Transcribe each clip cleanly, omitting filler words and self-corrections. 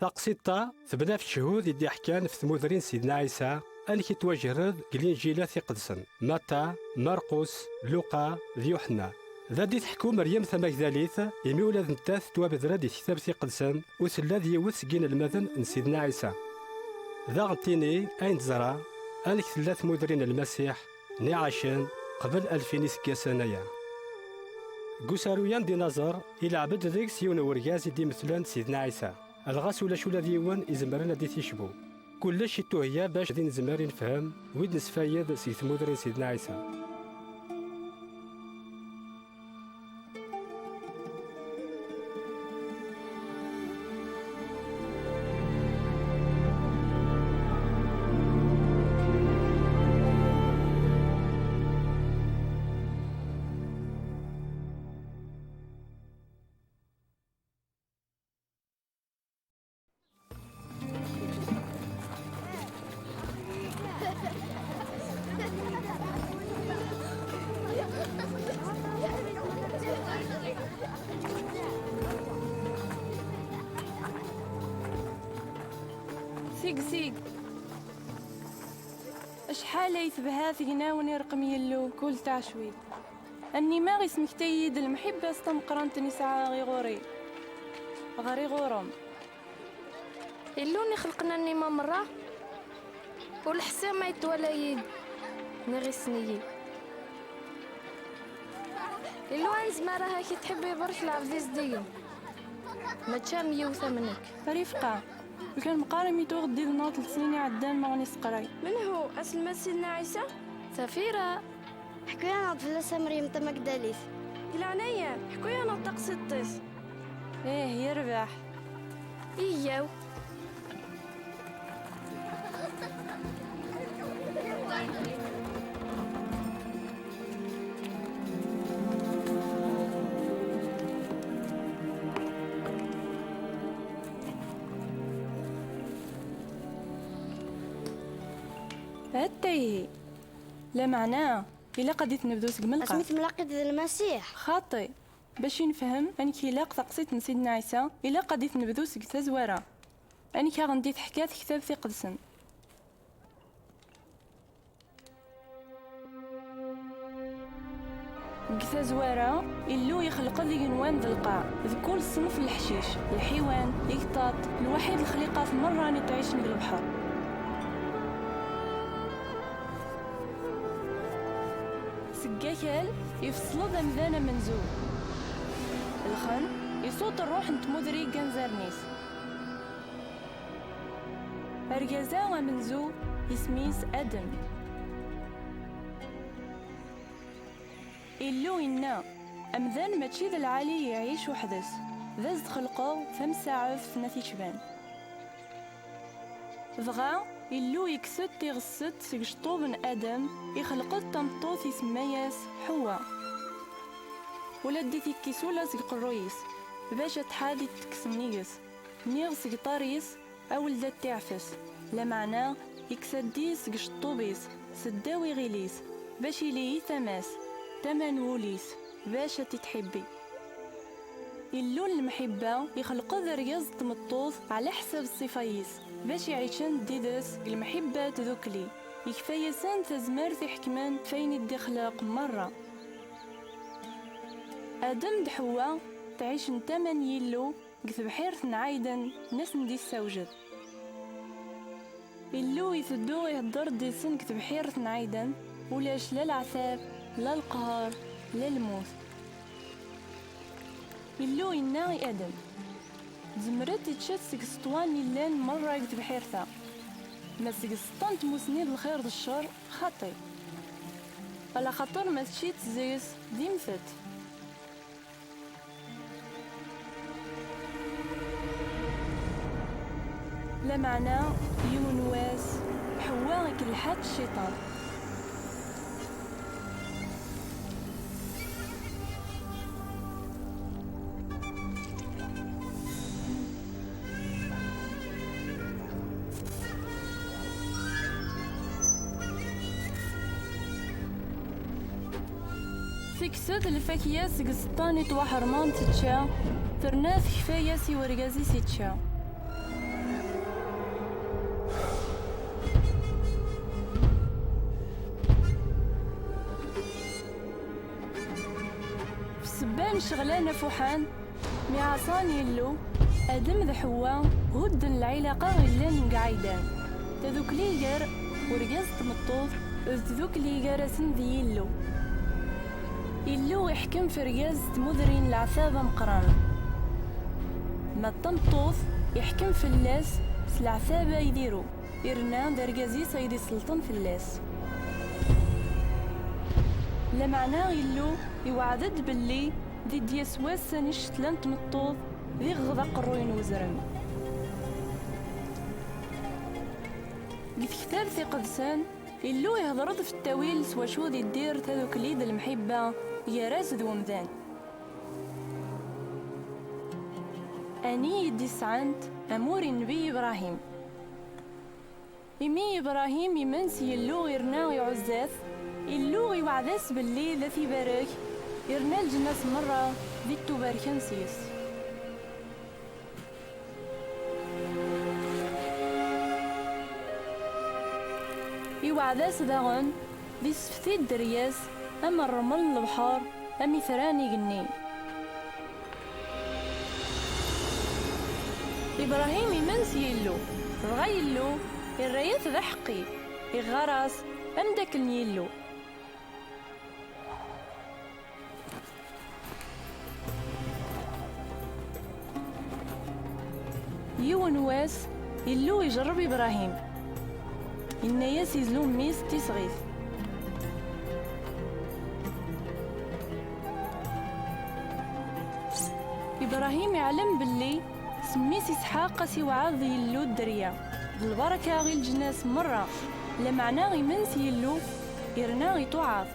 تقسيطة تبنى في الشهود يدي حكان في ثمودرين سيدنا عيسى أنك توجرد الإنجيلات يقدسن متى مرقس لوقا يوحنا. ذا دي تحكو مريم ثماكذاليث يمي ولاد نتاث توابذرا دي كتاب يقدسن وسلا ذي يوث كين المذن من سيدنا عيسى. ذا غنتيني أين تزرع أنك ثلاث مدرين المسيح نعاشن قبل 2000 سنة. قسارويان دي نظر إلى عبد ذيك سيون ورقاز دي مثلا سيدنا عيسى الغاس ولا شولا ديوان إزمرنا دي تيشبو كلش التوهية باش دي نزمر نفهم ويد نسفايد سي ثمودرين سيدنا عيسى. سيق شحال يثبها ثينا ونرقم يلو كل تاع شوي اني ما غيسمك تيد المحبه استمقرنت نسعى غري غورم اللوني خلقنا اني ما مره والحسام ما يتولى يد نغي سنيي اللو انزمارها كي تحبي برك العفزيز ديم ما تشام يوثا منك رفقه وكان مقارم يتوغ دي نوط لسنين عدان ما غني سقراي. من هو اسلم سيدنا عيسى؟ سفيرة حكويا نطفلسة مريم تمك داليث العناية حكويا نطق ستيس ايه يربح اياو هاتيه لا معناه إلا قديت نبدو سق ملقا اسميت ملاقيت المسيح خاطي باش نفهم انك إلا تقصيت من سيدنا عيسى إلا قديت نبدو سق تزوارة انك غندي حكاية كتاب في قدسن زوارة إلو يخلق ذي نوان ذا القاع ذي كل صنف الحشيش الحيوان القطاط الوحيد الخليقات مرة راني تعيش نقل البحر سقاكال يفصل ذا مذانا منزول الخن يصوت الروح انت مدري كنزارنيس أرجازا ومنزو يسميس أدم إلو إنا أمذان ماشي ذا العالي يعيش وحدث ذا زد خلقو ثم ساعة في نثي شبان ضغا إلو يكسد تيغسد سيجشطو بن آدم يخلقو تمطوث يسمياس حوا ولدي تيكيسولا سيق الرويس باش تحادي تكسنيس نيغ سيق طاريس أول ذات تعفس لا معناه يكسدي سيق شطوبيس سداوي غيليس باش يلي ثماس تمن وليس باش تتحبي اللون المحبة يخلقو ذا رياض تمطوط على حساب الصفايس باش يعيشن ديدس المحبة تذوكلي يكفايسان تزمر في حكمان فين يدي خلاق مرة آدم دحوا تعيشن تمن يلو قث بحيرة عايدا ناس ندي السوجد اللو يثدو يهدر دي سن قث بحيرة عايدا ولاش لا العذاب لا القهر لا الموت إلو إناغي آدم زمرت تشات سيك سطوان اللان مرة يكتب حيرثا ما سيك سطان تموسني الخير ذا الشر خاطي على خاطر ما تشيت زيس ديمثت لا معنى يونواس حواغك الحاد الشيطان تكسد الفاكية سيك سطاني توحرمان تتشا ترناث كفاية سي ورقازي سيتشا شغلانة فوحان مي عصان يلو ادم ذا حواء هدن العلاقة غلان قاعدان تذوك ليقر ورقاز تمطوط ذوك ليقر اسن ذي يلو يحكم في رقاز تمذرين العثابة مقران ما التمطوط يحكم في اللاس سلعثابة يديرو إرنا ذا رقازي سيدي السلطان في اللاس لمعناه يلو يوعدد باللي ذي دياسواس سانيش تلان تمطوط ذي غضا قروين وزرن قد كتاب ثي قدسان يلو يهضرض في التاويل سوا شو ذي الدير تذوك ليد المحبة يا راس ذو مذان أني يدي سعنت أمور النبي إبراهيم إمي إبراهيم يمنس يلو يرنا يعزاث يلو يوعداس باللي ذا في بارك يرنا الجناس مرة ذي التباركان سيس يوعداس داغن ذي سفتي الدرياس أما الرمل البحار أمي ثراني قني إبراهيم يمنس يلو رغا يلو الرياث ذا حقي يغراس أم داك يلو يون واس يلو يجرب إبراهيم إن ياس يزلو ميس تيصغيث إبراهيم يعلم باللي سميس إسحاق سيوعاض يلو الدريا بالبركة غي الجناس مرة لمعنى غي منس يلو إرنا غي توعاض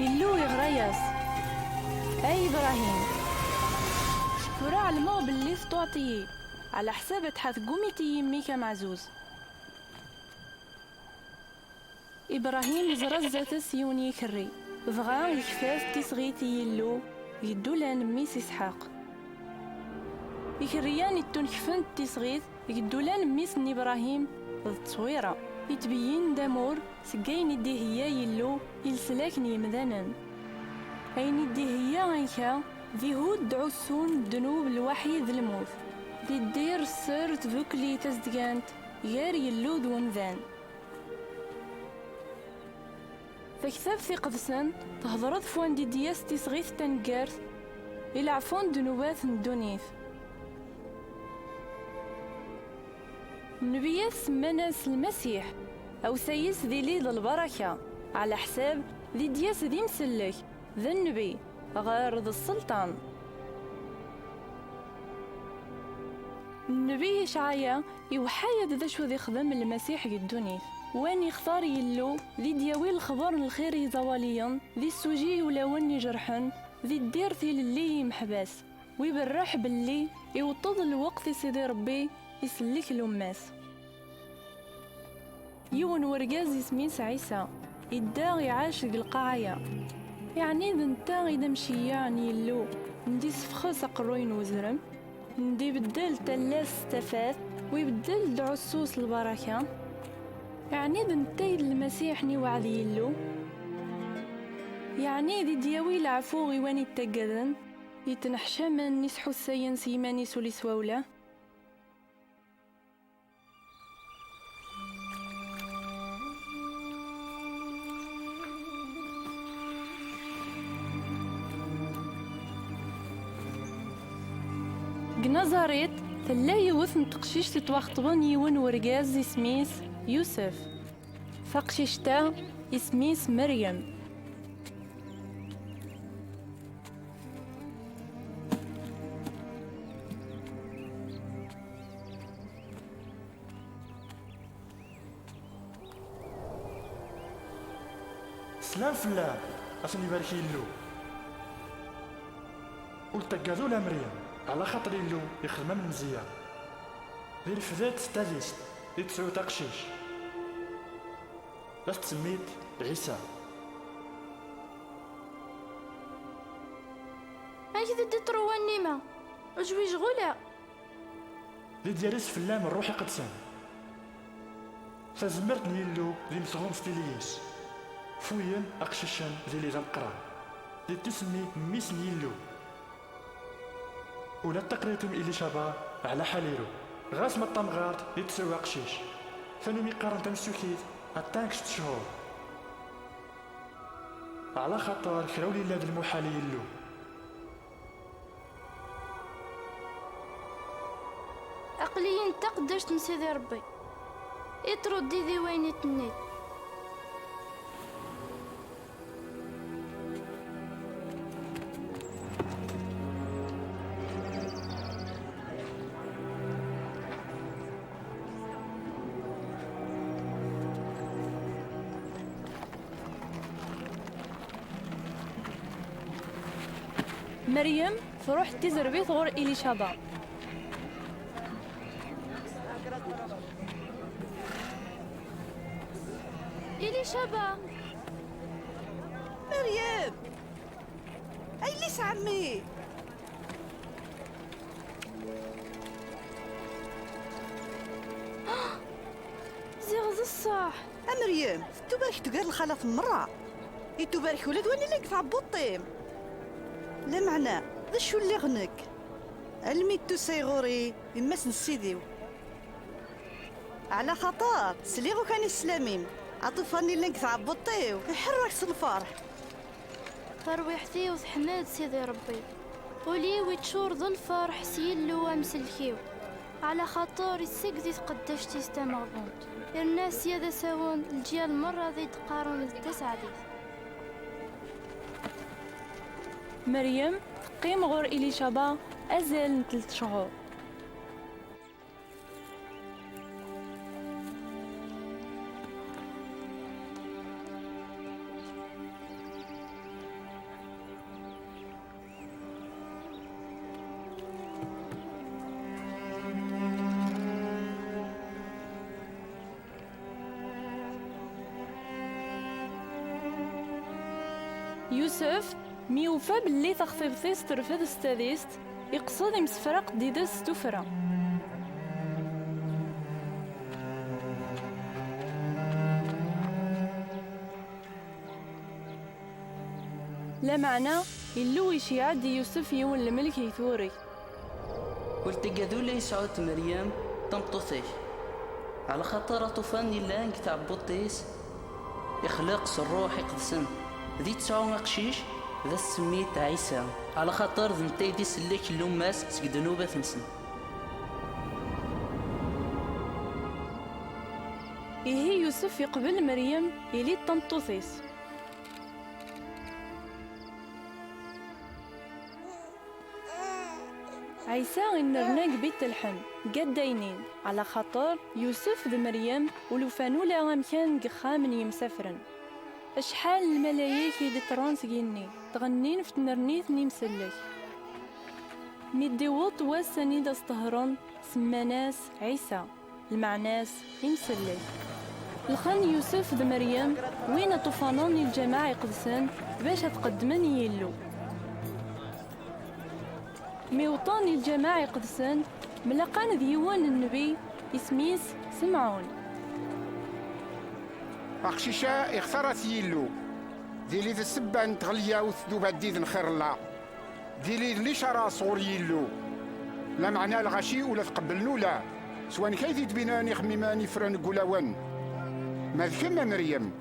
يلو يغرياس أي إبراهيم ورا علمو باللي ستعطيه على حساب تحث قوميتي يميك معزوز إبراهيم زرزة سيوني كري بغا يكفاف تيصغيتي يلو يدو لان ميس إسحاق يكريان يتون كفنت تيصغيت يدو لان ميس إبراهيم ضد تصويرة يتبين دامور سقاين يدي هي يلو يلسلاكني مذانا أين يدي هي غيكا ذي هود دعوسون دنوب الوحيد الموت ذي الدير السر تذوك لي تزدقانت غير يلو دون ذان فكتاب في قدسان تهضرت فوان دي دياس تيصغيث تنقارث يلعفون دنوبات ندونيث النبيات سماناس المسيح أو سيس ذي ليد البركة على حساب ذي دياس ذي مسلك ذا النبي غير ذا السلطان النبي إشعيا يوحيد ذا شو ذي خدم المسيح قدونيث وين يختار يلو ذي دياوي الخبر الخير يزواليا ذي السوجي ولاون يجرحن ذي الدير ثيل اللي محباس ويبرح باللي يوطد الوقت سيدي ربي يسلك الأماس يون ورقاز يسميس عيسى يداغ يعاشق القاعية يعني ذا نتا إذا مشي يعني يلو ندي سفخس قروين وزرم ندي بدل تلاس استفاد ويبدل دعسوس البركة يعني ذا نتايد المسيح ني وعد يلو يعني ذي دياوي العفو غيواني التقدن يتنحشمن نسحو السيان سيماني سولي سواوله نظريت تلا يوث نتقشيش تتواخطبن يون ورقاز يسميس يوسف فقشيشتا يسميس مريم سلام فلان عشان يبارك يلو والتقادو لا مريم على خاطر يلو يخدم من مزيان ذي الفدات ستاليست ذي تسعو تقشيش باش تسميت عيسى هاكي دي تروان نيمة وجوي شغولة ذي دياليس فلان من روحي قدسان فزمرت يلو ذي مسغوم ستيليس فوين أقششن ذي لي زنقرا دي تسمي ميس نيلو ولا تقريتم إلي شابا على حاليرو غاس ما الطمغارد يتسوى قشيش ثانو ميقارن تمسوكيت أتانك 6 شهور على خاطر كراولي لاد المحال يلو عقليا انت قداش تنسيدي ربي يتردي ذي وين يتنيت. مريم تروح تزربي ثغور إليشابا. إليشابا مريم أي ليس عمي زيغ الصح. مريم تبارك تقال الخالة في المرة تبارك ولاد واني لك في عبوطيم لا معنى ذا شو اللي غنك الميتو سيغوري إما سنسيديو على خطر سليغو كان السلامين عطفاني لك في عبوطيو يحرك الفرح ترويحتي وتحماد سيدي ربي ولي ويتشور ذا الفرح سيلو ومسلكيو على خاطر السكدي تقداش تيستمغبونت الناس يادا ساون الجيال مرة ذي تقارن التسعديث. مريم تقيم غور إليشابا أزال 3 شهور. يوسف ميوفى باللي تخطيبتيس ترفض ستاديست يقصد يمسفرق ديدس تفرى. لا معنى إلو يشيع دي يوسف يون الملك يثوري والتقادو لي يسعود مريم تمطوثيش على خاطر طوفان لانك تاع بوطيس يخلق الروح يقدسن ذي تسعو قشيش ذا سميت عيسى على خاطر ذنتي دي سليك اللوماس سقدنو باثنسن. إيه يوسف يقبل مريم إلي تمطوثيس. عيسى النرناق بيت الحم قد داينين على خاطر يوسف ذا مريم ولوفانو لا مكان قخامن يمسافرن اشحال الملايك يدي ترانسقيني تغنين في تنرنيث نيمسلك ميديوط واساني دا استهران سماناس عيسى المعناس يمسلك الخان يوسف ذا مريم وين طوفانان الجماعة يقدسان باش تقدمن يلو ميوطان الجماعة يقدسان ملقان ديوان النبي اسميس سمعون أقشيشا اختارت يلو ديلي ذا السبان تغليا وثدوب هديد نخير الله ديلي اللي شرا صور يلو لا معنى الغشي ولا تقبلنو لا سواء كيدي تبيناني خميماني فران قولاوان ما ذكما مريم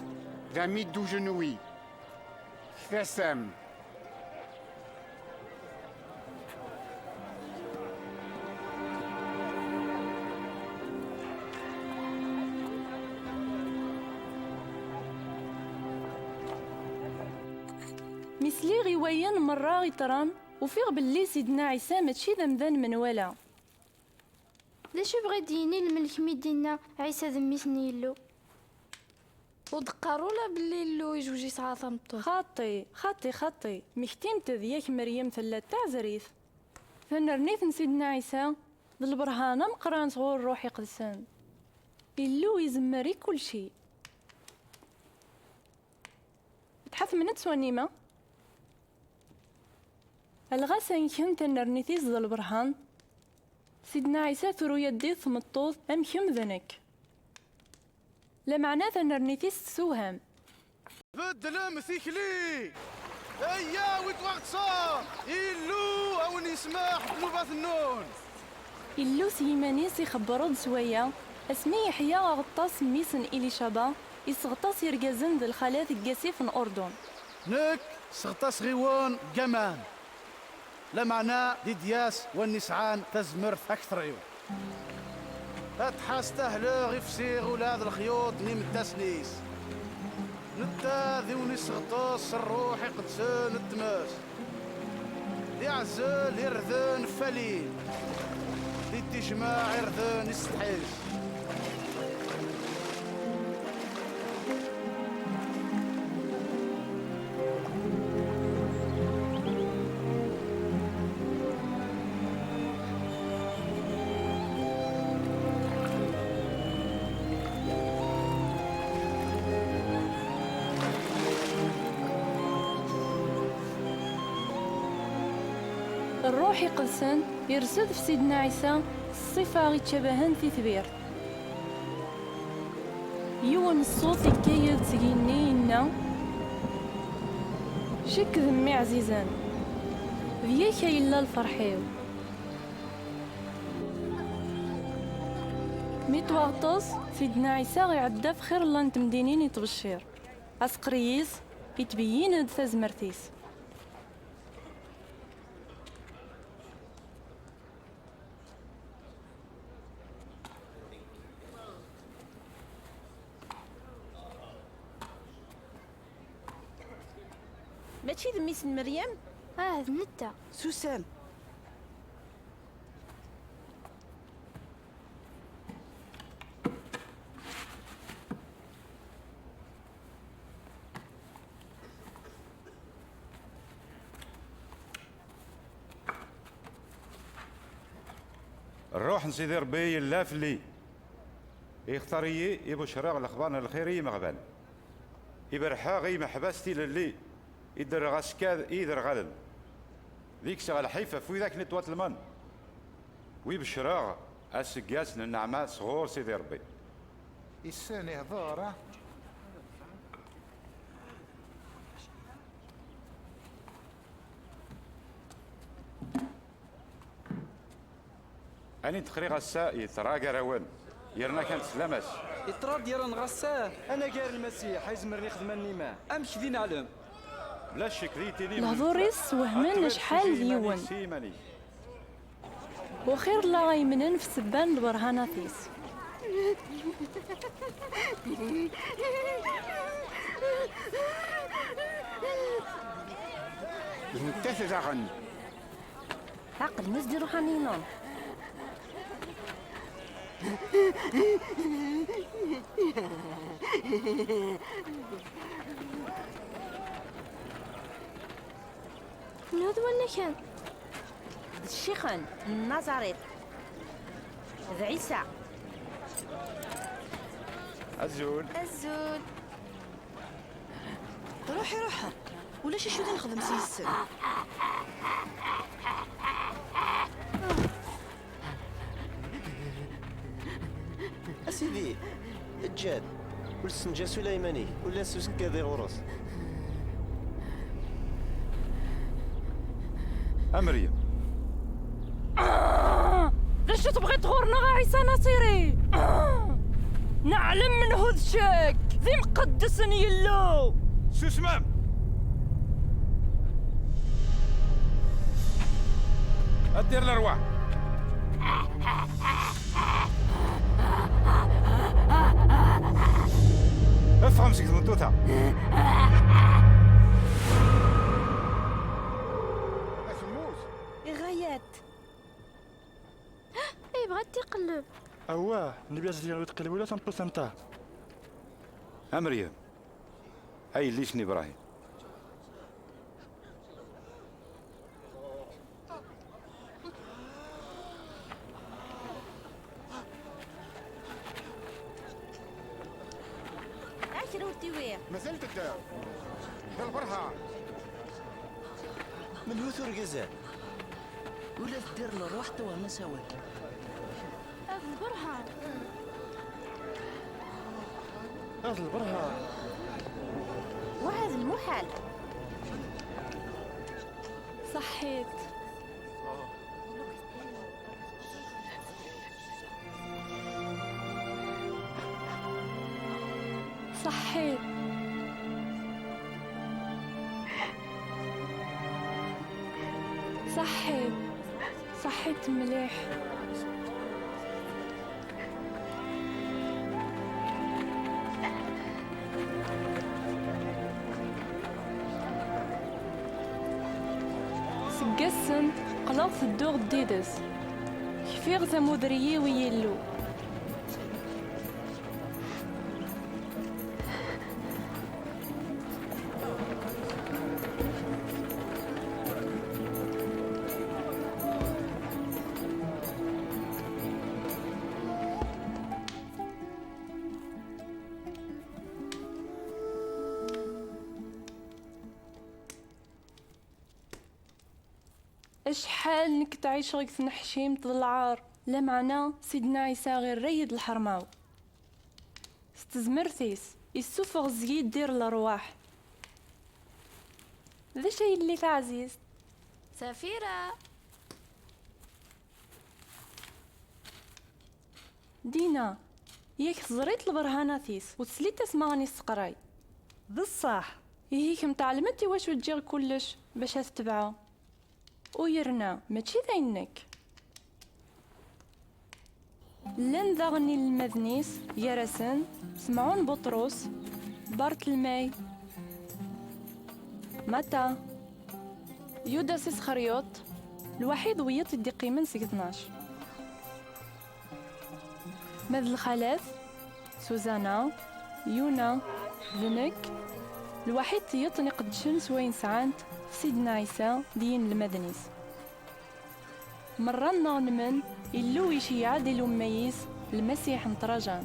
ذا ميدو جنوي ثاسام مثلي غيويان مرة غيطران وفيغ باللي سيدنا عيسى ماشي ذمذان من ولا. ذا شو بغا ديني الملك ميدينا عيسى ذميت نيلو ودقارو لا باللي اللو يجوجي ساعة ثمطو خاطي مختيم تذياك مريم ثلاثة عزريث فنرنيث سيدنا عيسى ذا البرهانة مقران صغور روحي قدسان اللو يزمري كل شيء تحف من تسوانيمة الغاسن كم تنرنيثيز ذا البرهان سيدنا عيسى ثرو يدي ثمطوط أم كم ذنك لمعنى تنرنيثيز تسوهم بدل مثيكلي ايا ويت وقت صار إلو أو نسمح بلغة النون. إلو سيمانيس يخبرود سويا اسمي يحيى غطاس ميسن إليشابا يسغطاس يرقازن ذي الخالات القاسي في الأردن. نك سغطاس غيوان جمان لا معنى دي دياس والنسعان تزمرت أكثر عيون تحاس تهلا غيفسيغ ولاد الخيوط نيم التسنيس نتا ذي ونسغطاس الروح يقدسان التماس دي عزال يرذان فلين دي جماع يرذان يستحيس. الروح يقدسن يرسد في سيدنا عيسى الصفة غيتشابهن في ثبير يوان الصوت يكايد سجيني إنا شك ذمي عزيزان ذيك إلا الفرحيو ميت وغطس سيدنا عيسى غيعدى في خير الله نتمدينين يتبشر عسقريس يتبين هاد تازمرتيس. ماشي ذميس مريم؟ نتا سوسان الروح نسيدي ربي اللافلي يختار يبو شراغ الاخبار الخيري مغبان يبرحا غي محبستي للي يدر غاسكاد يدر غلل ذيك شغل حيفه في ذاك نتوات المن ويبشراغ السقياس للنعمات صغور سيدي ربي السنة هضارة اني تخريغ الساء يتراقى روان يرنا كانت سلاماس يطراد يرن غساه انا قال المسيح يزمرني يخدمني معاه امشي ذي نعلم بلا شك ذيتيني الهضوريس وهمن شحال ديون وخير لا غيمنن في سبان البرهاناتيس انت تزغن عقل ناس ديرو حنينون من هذا وين كان؟ الشيخان من نازاريت ذا عيسى الزول الزول روحي ولا شو اللي نخدم سيس أسيدي الجاد والسنجا سليماني ولا سوسكا ذي غروس مريم ليش تبغي تغورنا غا عيسى ناصيري نعلم من هذشك ذي مقدس يلو سوسمام أدير الأرواح افهم سكت مدوتها غايات اي بغات تقلب اواه نبي ديالو تقلب ولا تنبوس نتاع مريم هاي ليشني ابراهيم عاشر ودي مازال تدار بالبرهة من هو ثورقزان ولا تدير له روح توا مساوي هذا البرهان هذا البرهة وهذا المحال. صحيت. صحيت. صحيت. صحيت مليح. سقسن قلط الدوغ ديدس كفيغ ثمودريي ويلو. اشحال نك تعيش غيك تنحشيم العار لا معنى سيدنا عيسى غير ريد الحرماو ستزمرتيس يسوفغ زيد دير الارواح. ذا شي اللي تعزيز سفيرة دينا ياك زريت البرهاناتيس وتسليت تسمعني السقراي بالصح يهيك متعلمتي واش تجير كلش باش تتبعه ويرنا ماشي ذاينك. لن ذاغني المذنيس يرسن سمعون بطرس بارتلماي متى يوداس اسخريوط الوحيد ويط الدقي من 12 مذ الخلاث سوزانا يونا ذنك الوحيد يطني قدشن سوين سعانت سيدنا عيسى دين المدنيس. مرة نغنمن إلو يشيع ديلو مميز المسيح مطرجان.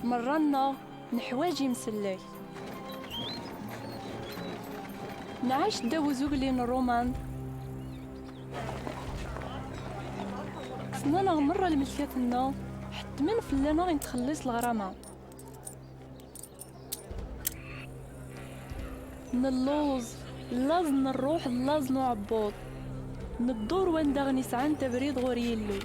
مرة نحواجي مسلاي نعيش داو زوغلين الرومان سنانا مرة الملكاتنا حتى من فلانا نتخلص الغرامة نلوز لاز نروح لاز نعبوط ندور وين داغني سعان تبريد غوريلو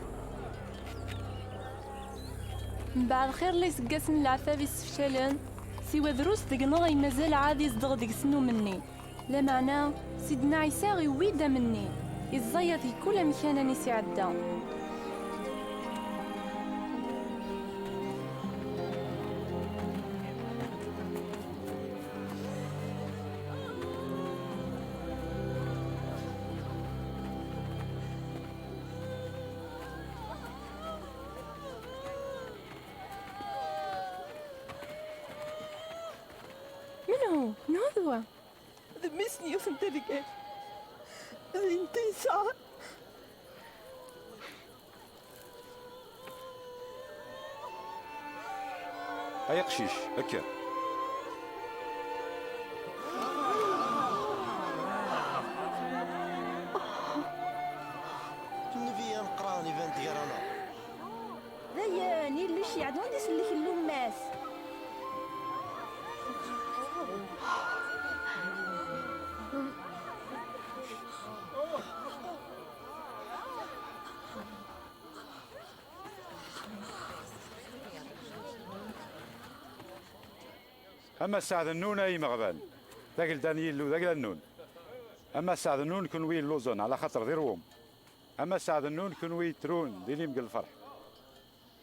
من بعد خير لي سقاسن العفافي سفشالن سوى دروس دقنا غي مازال عادي يصدغ ديك سنو مني لا معنى سيدنا عيسى غي ويدا مني يزيط في كل مكان نسي عدا. منو نوذوا ذمسني وفنت لك انت ساعة هيا قشيش هكا النبي نقراني فانت قرانا ذا نيل ليش يعدون يسلك اللماس. اما الساعة النون اي مغبان ذاك دانييل وذاك النون. اما الساعة النون كون وين لوزون على خاطر ذيروهم. اما الساعة النون كون وين ترون ديليم قل الفرح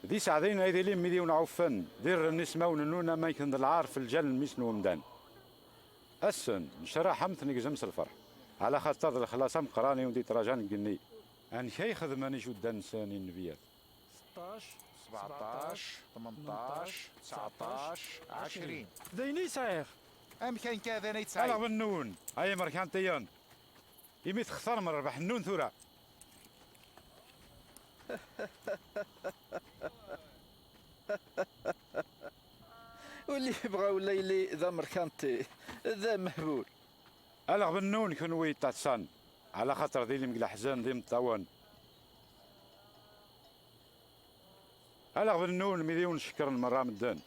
ذي ساعدين هاي ديليم مليون عفن دير النسمة النون ما يكن العار في الجل ميسنو مدان السن نشرا حمث نجزمس الفرح على خاطر الخلاص قراني ودي تراجان قني ان شي خدماني شو دان ساني النبيات 16 17 18 19 20 ديني صحيح امكن كذا نيتسعي على بالنون هاي مركان تيان يميت خسر من ربح النون ثورة واللي يبغى ولا يلي ذا مركانتي ذا مهبول. ألغ بالنون كنوي تاتسان على خاطر ذي اللي مقلا حزان ذي متوان. ألغ بالنون مليون شكر المرة مدان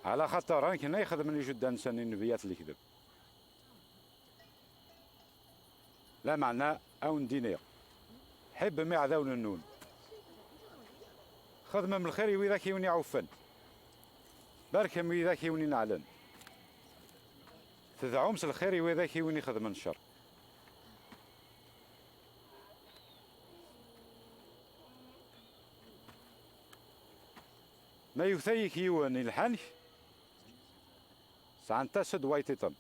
على خاطر رانك هنا يخدم لي جدا انسان النبيات اللي كذب لا معنى او ندينير حب ما عذاون النون خدمة من الخير وإذا كيوني عوفن بارك من إذا كيوني نعلن تدعومس الخير وإذا كيوني خدمة الشر ما يثيك يوان الحنك سعنتا سد وايتيطن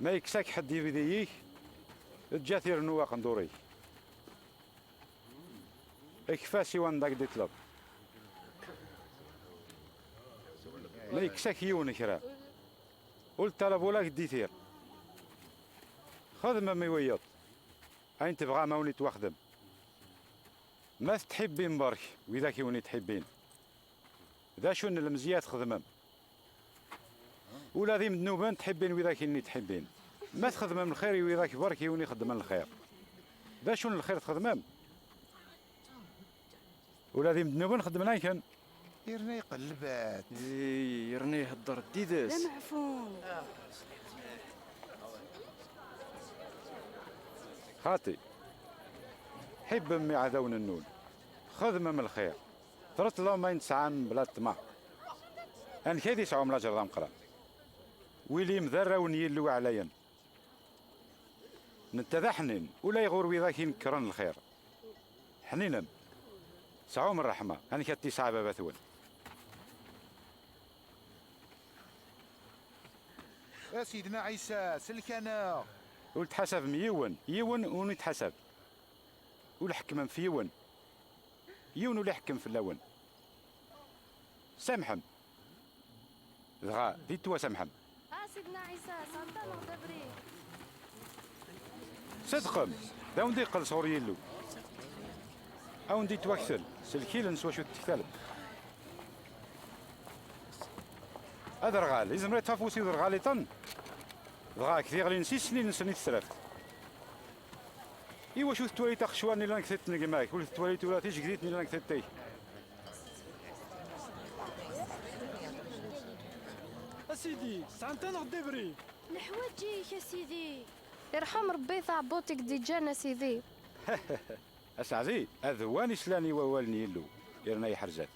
ما يكساك حد يبديك تجاثير نواق ندوري اكفاسي وان داك دي طلب ما يكساك يون كرا قلت طلب ولا ديثير خدمة ما يويط أين تبغى موني توخدم ما تحبين برك وإذا كيوني تحبين ذا شون المزيات خدمم ولا ذي مذنوبان تحبين وإذا كيني تحبين ما تخدم من الخير وإذا كبر كيوني خدم من الخير ذا شون الخير تخدمم ولا ذي مذنوبان خدمنا كان يرني قلبات يرني هدر ديدس لا معفون خاطي حب امي عذون النون خدمه من الخير طرت الله ما ينسعان بلا طمع ان كيدي سعوم لا جرام قرا ويلي مذره ونيلو عليا نتذا حنين ولا يغور وذا كينكرن الخير حنينا سعوم الرحمه انا كتي صعبه بثون يا سيدنا عيسى سلكنا ولتحسب يون ونتحسب والحكم في يون ولا يحكم في اللون سامحم دغا ديتوا سامحم سيدنا عيسى سلطان ودبري صدقم داون دي قل صوري له او ندي توكسل سلكيل نسوا شو تكتلب ادرغال لازم لا تفوسي درغالي طن دغا كثير لي نسي سنين نسني تسرفت ايوا شو التواليت اخشواني اللي انا كثرت نلقى معاك ولا التواليت ولا تيجي قديتني اللي انا كثرت تاي اسيدي سانتا نغدي بري الحواجيك يا سيدي يرحم ربي ثعبوتك دي جانا سيدي اسعدي اذواني سلاني ووالني له يرنا يحرزات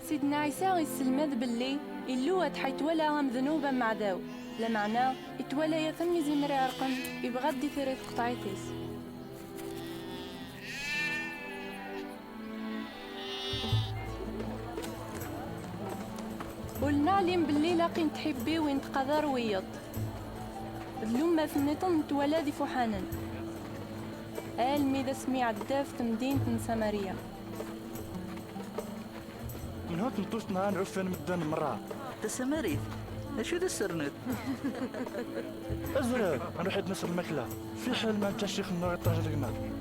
سيدنا عيسى يسلمد باللي إلو حيتولى غام ذنوبا مع ذاو لا معناه يتولى يثم يزمر عرقا يبغى دي ثريت قطعيتيس ولنعلم باللي لاقي تحبي وين تقدر ويض اللومة ثنيطن تولى ذي فحانا المي ذا سمي عداف تمدينة سماريا من هون تنطوشنا نعفن مدان مرة تسماريت اشو ذا السرنت ازرق نروح نصر الماكلة في حال ما انت الشيخ النور يطاج الماء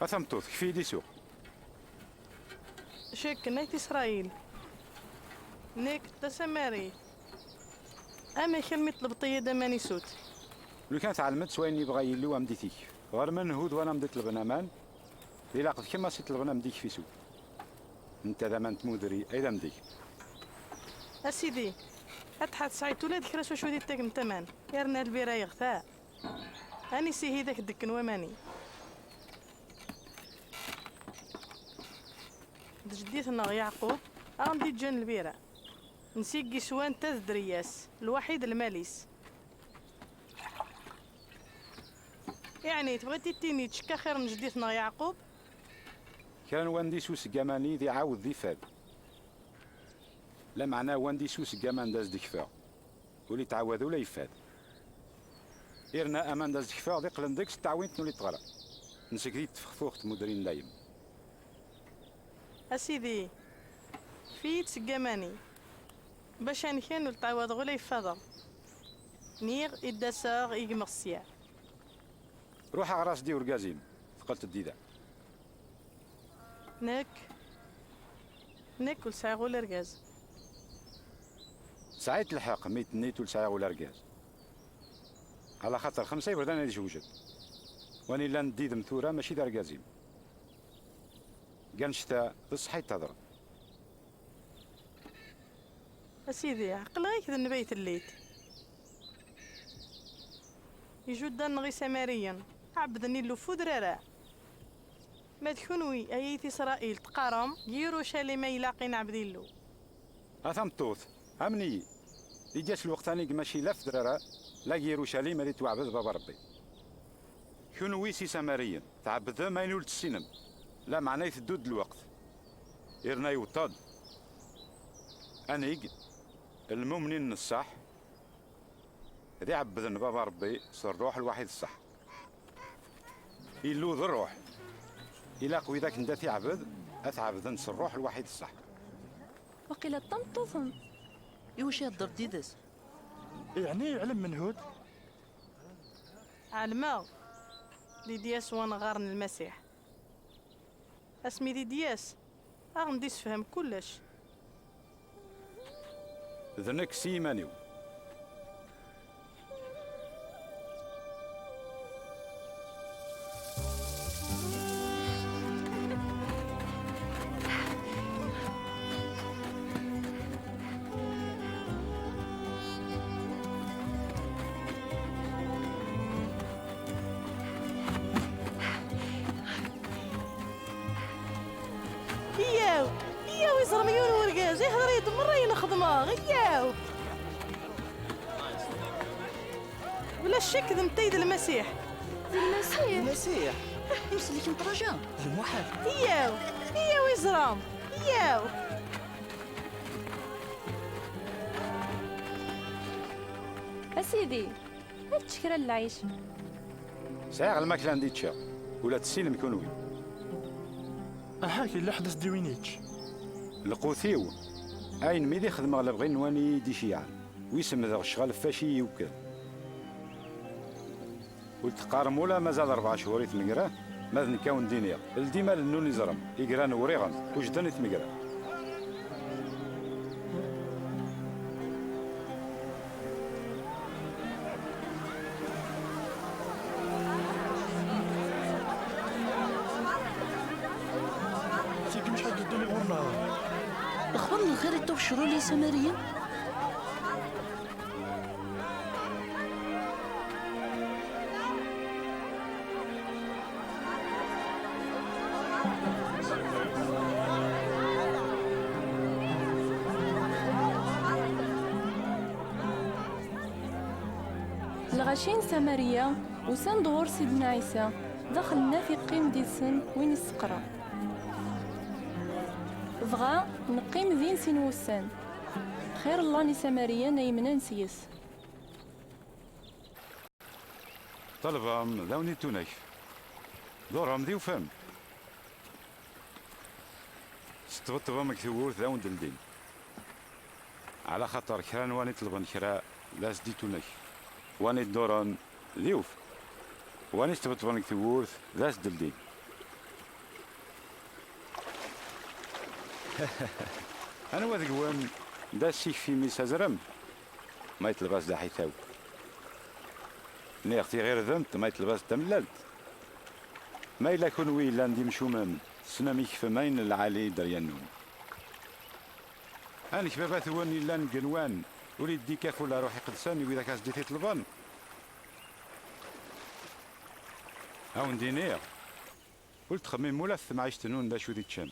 أثمتوث كفي دي سوق شك نيت إسرائيل نيك تسماري أما كلمة لبطية دماني سوت لو كانت علمت سواء يبغى يلو أم ديتيك غير من هود وأنا مديت البنامان إلا قد كما سيت البنا مديك في سوق أنت ذا من تمودري أيضا مديك أسيدي أتحد سعيد ولاد الكراس وشو دي تاكم تمان يرنا البيرا يغثاء أني سي هيداك الدكن وماني جديتنا يعقوب غندي جان البيرة نسيقي سوان تذدرياس الوحيد الماليس يعني تبغيتي تيني تشكا خير من جديتنا يعقوب كان واندي سوس جاماني ذي عاود ذي فاد لا معناه واندي سوس جامان داز ديكفا ولي تعاود ولا يفاد إرنا أمان داز ديكفا ذي قلن ديكس تعوينت نولي تغرى نسكري تفخفوخت مدرين لايم أسيدي فيت سقاماني باش كانوا التعوض غولا يفضل نيغ إدساغ إيجمرسيا روح على راس دي ورقازين ثقلت الديدة نك ولساغ ولا رقاز ساعات الحق ميت نيت ولساعة ولا رقاز على خاطر 5 يبردان اللي يوجد واني لا نديد مثورة ماشي دار رقازين كان شتا تصحي تضرب أسيدي عقل غيك ذا نبيت الليت يجود دان غي سماريا عبدني لو فودرارا ما تكونوي أيتي إسرائيل تقارم يروشاليم يلاقين عبدين له أثم توث أمني اللي جات الوقت أني ماشي لا فدرارا لا يروشاليم اللي توعبد بابا ربي كونوي سي سماريا تعبد ما ينولد السينم لا معناه يثدود الوقت إرنا يوطاد أنيق المؤمنين الصح ذي عبدن بابا ربي صار الروح الوحيد الصح إلو ذو الروح إلا قوي ذاك انت تعبد أتعبدن صار الروح الوحيد الصح وقيل الطمطوثم يوش يضر ديدس يعني علم من هود علماء ديدياس وانا غارن المسيح اسمي ديدياس غندي فهم كلش ذنك سيمانيو ياو يزرم يون ورقاز يهضر يد مرة ينخدمه غياو ولا الشك ذا متيد المسيح المسيح يمسلك نترجم الموحد ياو يزرم ياو أسيدي هل تشكر العيش ساعة الماكلة عندي تشا ولا تسيلم كونوي هاكي اللي حدث ديوينيتش القوثيو اين ميدي خدمة على بغي نواني دي شيعان ويسم ذا الشغال فاشي وكذا قلت قارم ولا مازال 4 شهور يتمقرا ماذا نكاون دينيا الديما لنون يزرم يقران وريغان وجدان يتمقرا سيدي مش حقدوني غورنا اخبرنا خير تبشروا لي سماريا الغاشين سمارية وسان ظهور سيدنا عيسى دخلنا في قيم ديال سن وين السقرا بغا نقيم ذين سين وسان خير الله ني سمارية نايمنا نسيس طلبهم ذاوني تونيك دورهم ذي وفهم ستبطبهم كثور ذاون دلدين على خاطر كران واني طلبن كرا لاس دي تونيك واني دوران ذيوف واني ستبطبن كثور لاس دلدين انا واذ قوام دا السيك في ميس ازرم ما يتلبس دا حيثاو نيختي غير ذنت ما يتلبس تمللت ما إلا كون ويلا ندي مشومم سنامي كفمين العالي دريانون أنا كبابات واني إلا نقنوان وليد دي كاف ولا روحي قدساني وإذا كاس ديتي طلبان هاو ندينير قلت خميم مولث ما عيشت نون دا شو دي تشم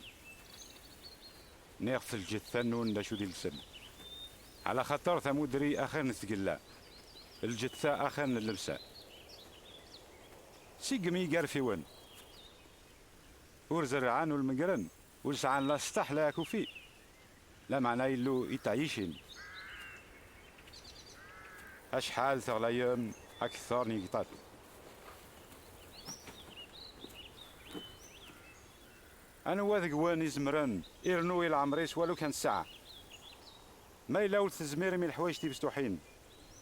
نيغ الجثة نون دا شو دي لسن على خطر ثمودري آخر نتقلا الجثة آخر اللبسة سيقمي قار في ون ورزرعان والمقرن ولسعان لا سطح لا ياكو فيه لا معناه يلو يتعيشين أشحال ثغلايم أكثر نيقطات انا واثق واني زمران يرنو الى عمريس ولو كان ساعه ما الا ولت الزمير من الحوايج تيبستوحين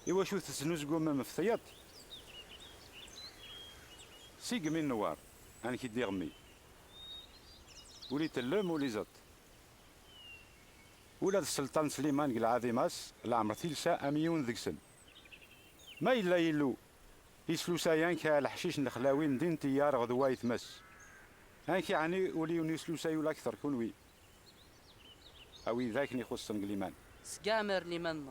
ايوا شو تسنوز قوم مفثيط سيق من النوار انا كي دي غمي ولي تلم ولي زط ولاد السلطان سليمان قل عظيماس العمر تيلسا اميون ذكسن ما الا يلو يسلو سايان كالحشيش نخلاوين دين تيار غدوا يتمس هاك يعني وليو نسلو سايو اكثر كونوي او ذاك يخص اليمان سقامر لمن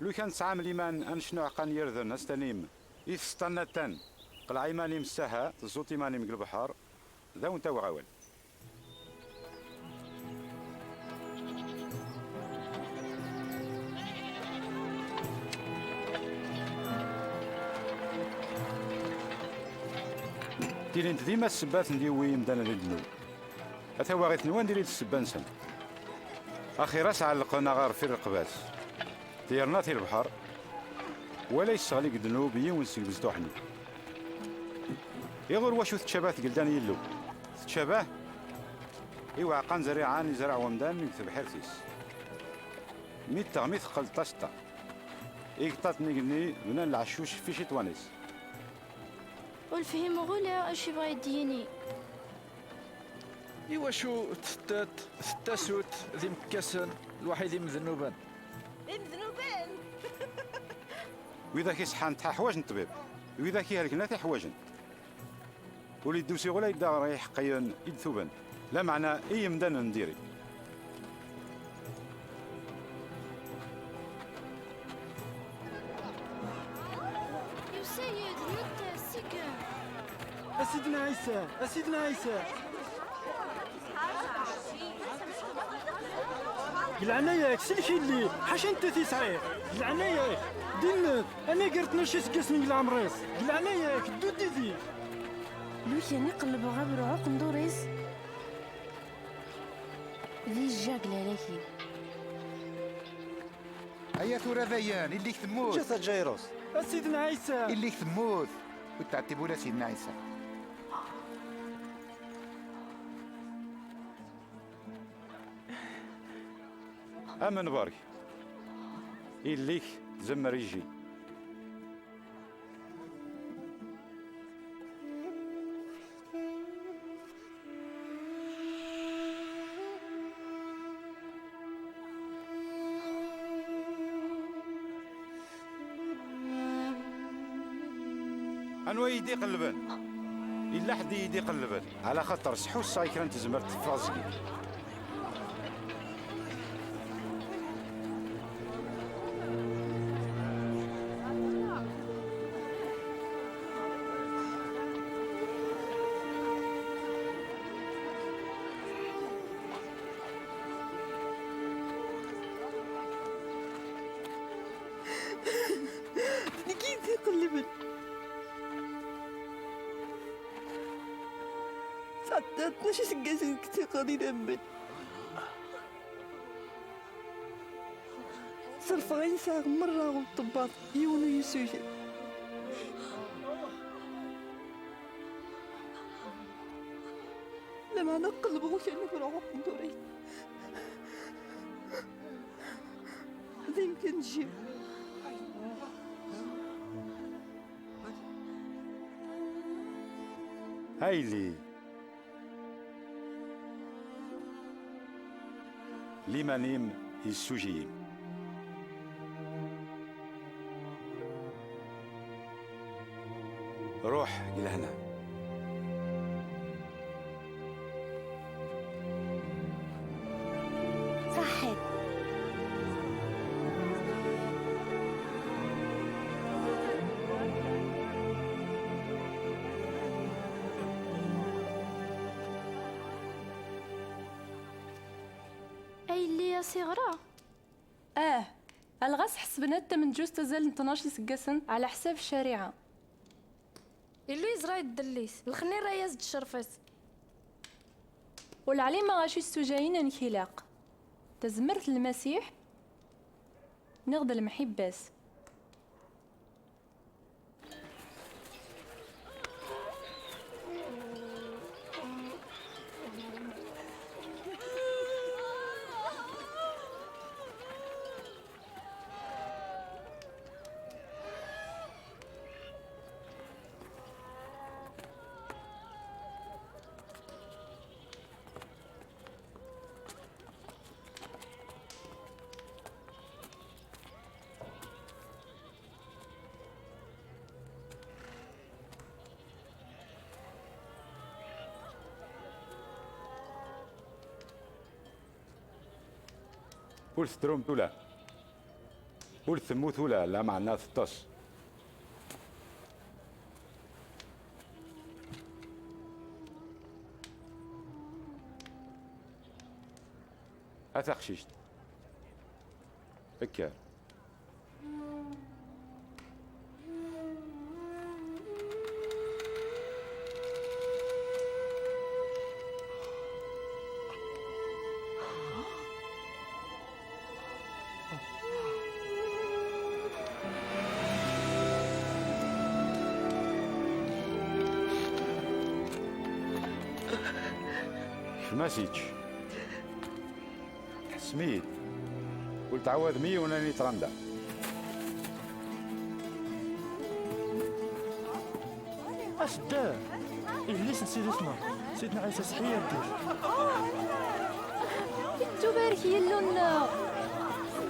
لو كان سعام ليمان انشنو عقان يرذن استنيم يستنى التان قلع ايماني مساها تزوط ايماني من البحر ذا وانت وغاول ديري انت ديما السبات نديوي مدانا للدنو اتا واغيت نوان ديري السبانسن اخي راس علقنا غار في الرقبات ديرنا في البحر ولا يشغلي قدنو بيا ونسيك بزدوحني يغور واشو تشابات قلدان يلو تشاباه ايوا عقان زريعان يزرع ومدان يكتب حرتيس ميت قلطاستا يقطات نيقني بنا العشوش في شي توانيس والفهم غولا اش يبغى يديني ايوا شو تتاسوت ذي مكسن الواحد ذي مذنوبان مذنوبان واذا كيصحان تاع حوايج الطبيب واذا كيهلكنا تاع حوايج ولي دوسي غولا يدا رايح قيان يدثوبان لا معنى اي مدان نديري يا سيد انت السكن اسيدنا عيسى اسيدنا عيسى قلعنا ياك سلكي لي حاش انت تيسعير قلعنا ياك دينك انا قرت نرشي سكاسني العمريس قلعنا ياك دود ديدي لو كان يقلب غابر عوق ندوريس ذي الجاق لالكي هيا ثورة ذيان اللي تموت جثة جايروس سيدنا عيسى اللي تموت وتعتبوا له سيدنا عيسى امن بارك الليك زمر يجي انو يدي قلبان الا حد يدي قلبان على خاطر سحوس سايكران تزمرت فرازكي نكيد يقلبن صدقت شي سكاسين كتير غادي نمن صرف غير ساعة مرة والطباط يونو يسوجي لما نقلب وكان نفرح ندوري هذا يمكن تجيب هايلي ليمانيم يسوجيم روح إلى هنا صحت اي اللي يا صغرى الغاس حسبنا انت من جوز تزال 12 سقاسن على حساب الشريعه اللي يزرع الدليس الخنير راه يزد الشرفس والعلي ما غاشي السجاين انكلاق تزمرت المسيح نغد المحباس ول تدروم ولا ول ثموت ولا لا معنا ثطاس أثقشيشت هكا ماشيتش سميت قلت عوض مي وناني ترندا اش دار؟ ليش نسيت اسمه؟ سيدنا عيسى سحية دير تبارك يلونا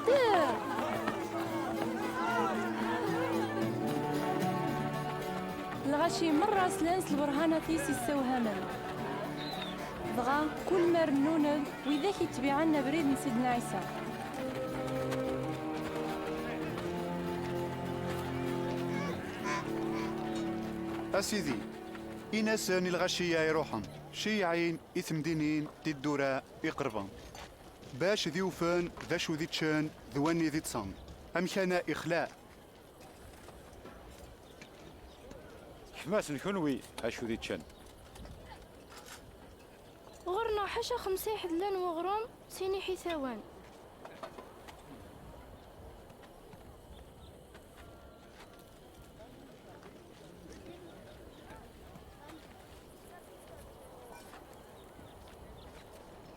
دار الغاشي مرة سلانس البرهانة تيسي السوهانا بغا كل ما رنونا وإذا يتبع عنا بريد من سيدنا عيسى. أسيدي إنسان الغشية يروحن شيعين إثمدينين دي الدوراء يقربان باش ذيوفان ذا شو ذي تشان ذواني ذي تصان أمكانا إخلاء حماس نكونوي أشو ذي تشان غرنا حاشا 5 حدلان وغرام سيني حيثوان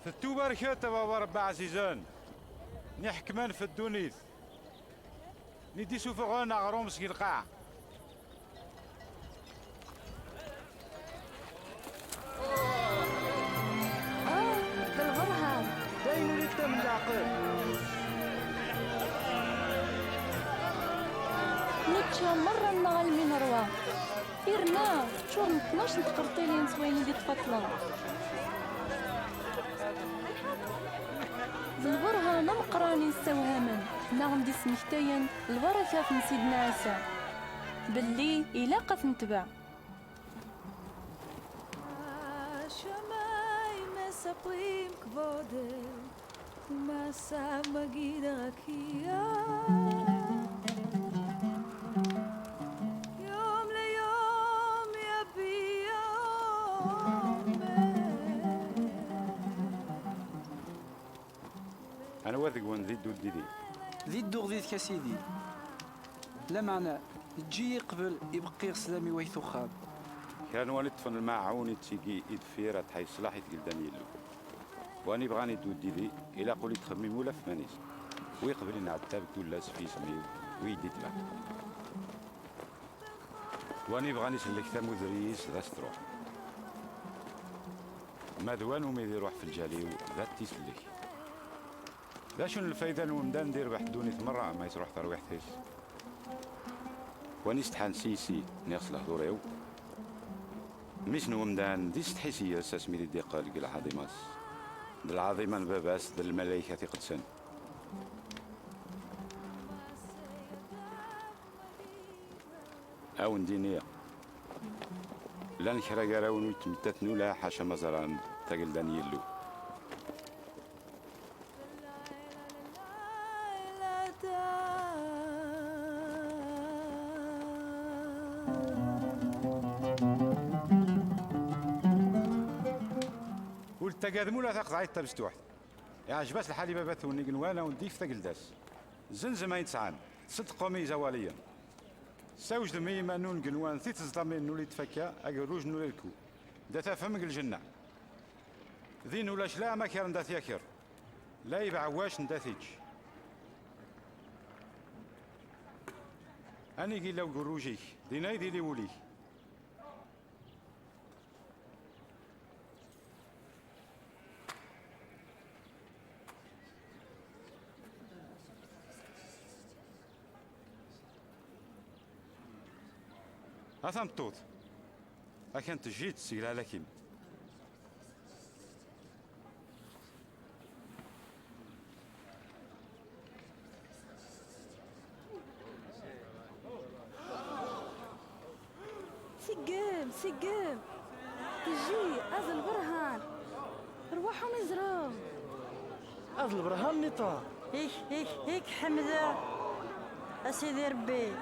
في التوباركات بابا ربع عزيزان نحكمان في الدونيث ندي سوفغان غروم سكي القاع بالغرها داين لي تم العقل نتشا مرة نغال من روا إرنا شور 12 تقرطيلين سويني دي تفطلان البرهة نمقراني السوهاما نعم دي سمحتين البركة في سيدنا عيسى باللي إلا قف نتبع השמיים מספרים כבודך ומעשיו מגיד הרקיע יום ליום יביע أنا واثق وين ذي دود ديدي ذي الدوغ ذيك يا سيدي لا معنى تجي قبل يبقي سلامي ويثو خاب كان ونتفن الماعون تيجي إدفيرة حي صلاحي تقول دانييلو واني بغاني دود ديدي إلا قولي تخمي مولا في مانيس ويقبل إن عتاب كل في سميو ويدي تبع واني بغاني سلك ثمو ذريس ذا ستروح ماذوان وميدي يروح في الجالي ذات تيسلك ذا شنو الفايدة الممدان ندير واحد دونيت مرة ما يسروح ترويح تيس واني استحان سيسي نغسل هدوريو مش نومدان دي استحيسية ساسمي دي قال قل عظيماس دل عظيمان باباس دل الملايكة قدسن أو ندينية لان كرا قراون ويتمتتنو لا حاشا مزران تقل دانييلو تقادموا لا تقطع التبست واحد يا عجبات الحالي بابات ونقنوانا ونديف تقل داس زنزم ما يتسعان صدقوا مي زواليا ساوج دمي ما نون قنوان ثيت زضامين نولي تفكا اقروج نولي الكو دا تفهم الجنة ذين ولا شلا ما كان دا ياكر لا يبعواش ندا ثيج اني قيل لو قروجيك ديناي دي لي وليك أثم توت أكن تجيت سيلا لكن سقم سقم تجي أزل برهان روحهم يزرو هذا البرهان نطا هيك حمزة أسيدي ربي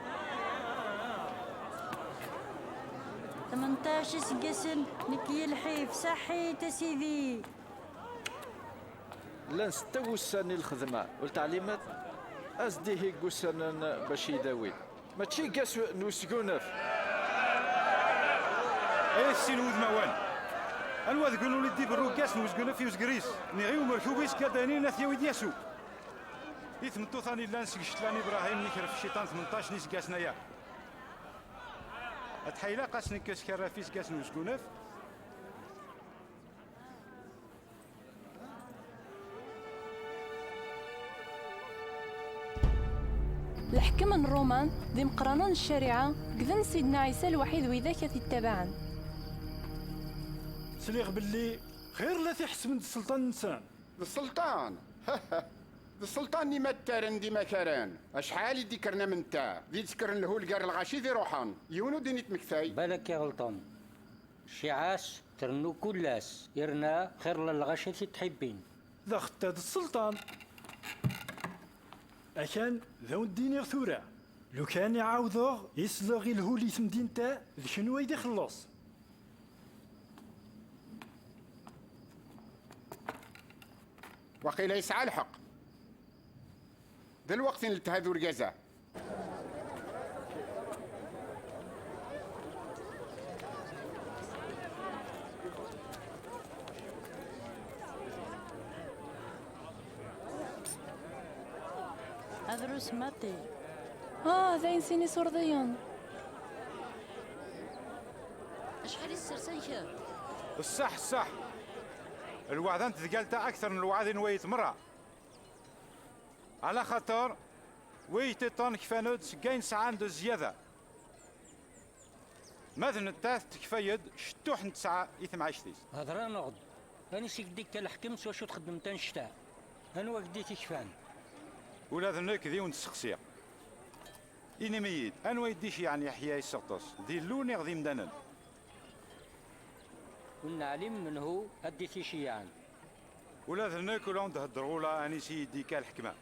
18 سقسن نكي الحيف صحي تسيدي لا نستوساني الخدمة والتعليمات أزدي هيك قسنا باش يداوي ماشي قاس نوسقونف ايه السي الود موان انوا تقولوا لي دي بالروكاس نوسقونف في وزقريس نغي ومركوبيس كاداني ناثيا ويدياسو يثمتو ثاني لا نسقشتلاني ابراهيم نكرف الشيطان 18 نيس قاسنايا اتحيلا قاسني كاس كرافيس قاس نوسقونف الحكم الرومان ذي مقرنان الشريعة قذن سيدنا عيسى الوحيد وإذا يتبعن سليغ باللي خير لا تحس من السلطان إنسان السلطان السلطان ني مترن دي مكران اشحال يذكرنا من تا دي تذكرن له القار الغاشي ذي روحان يونو دينيت مكثاي بالك يا غلطان شعاس ترنو كلاس يرنا خير للغاشي تحبين ذا خطاد السلطان أكان ذو الدين ثورة لو كان يعاوضوه يسلغي الهولي ثمدين تا ذي شنو يدي خلص وقيل يسعى الحق ذا الوقت نلتهذو رقازة أدرس ماتي ذا ينسيني صرضيان شحال السرسيكه الصح الوعدان تثقلتها اكثر من الوعدين ويت مرة على خاطر ويتطن كفانود سكاين ساعان دو زيادة ماذن التاث تكفايد شتوح نتسعى يثم عشتيس هضرا نغض أنا سيديك كالحكم سوا شو تخدم تنشتا أنا وقديتي كفان ولا ذنك ذي ونسقسيق إني ميت أنا ويديش يعني يحيى السقطس ذي اللوني غذي مدنن ونعلم من هو أديتي شيعان ولا ذنك ولا تهدروا لا أني سيدي كالحكمة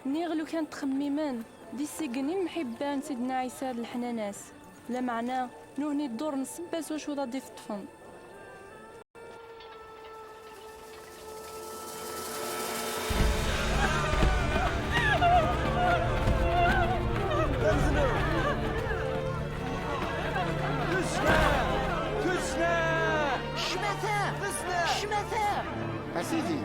نيغلو كانت تخميمان دي السجنين محبان سيدنا عيسى الحناناس لا معناه نهني الدور نسباس واش وضا ضيف طفن أسيدي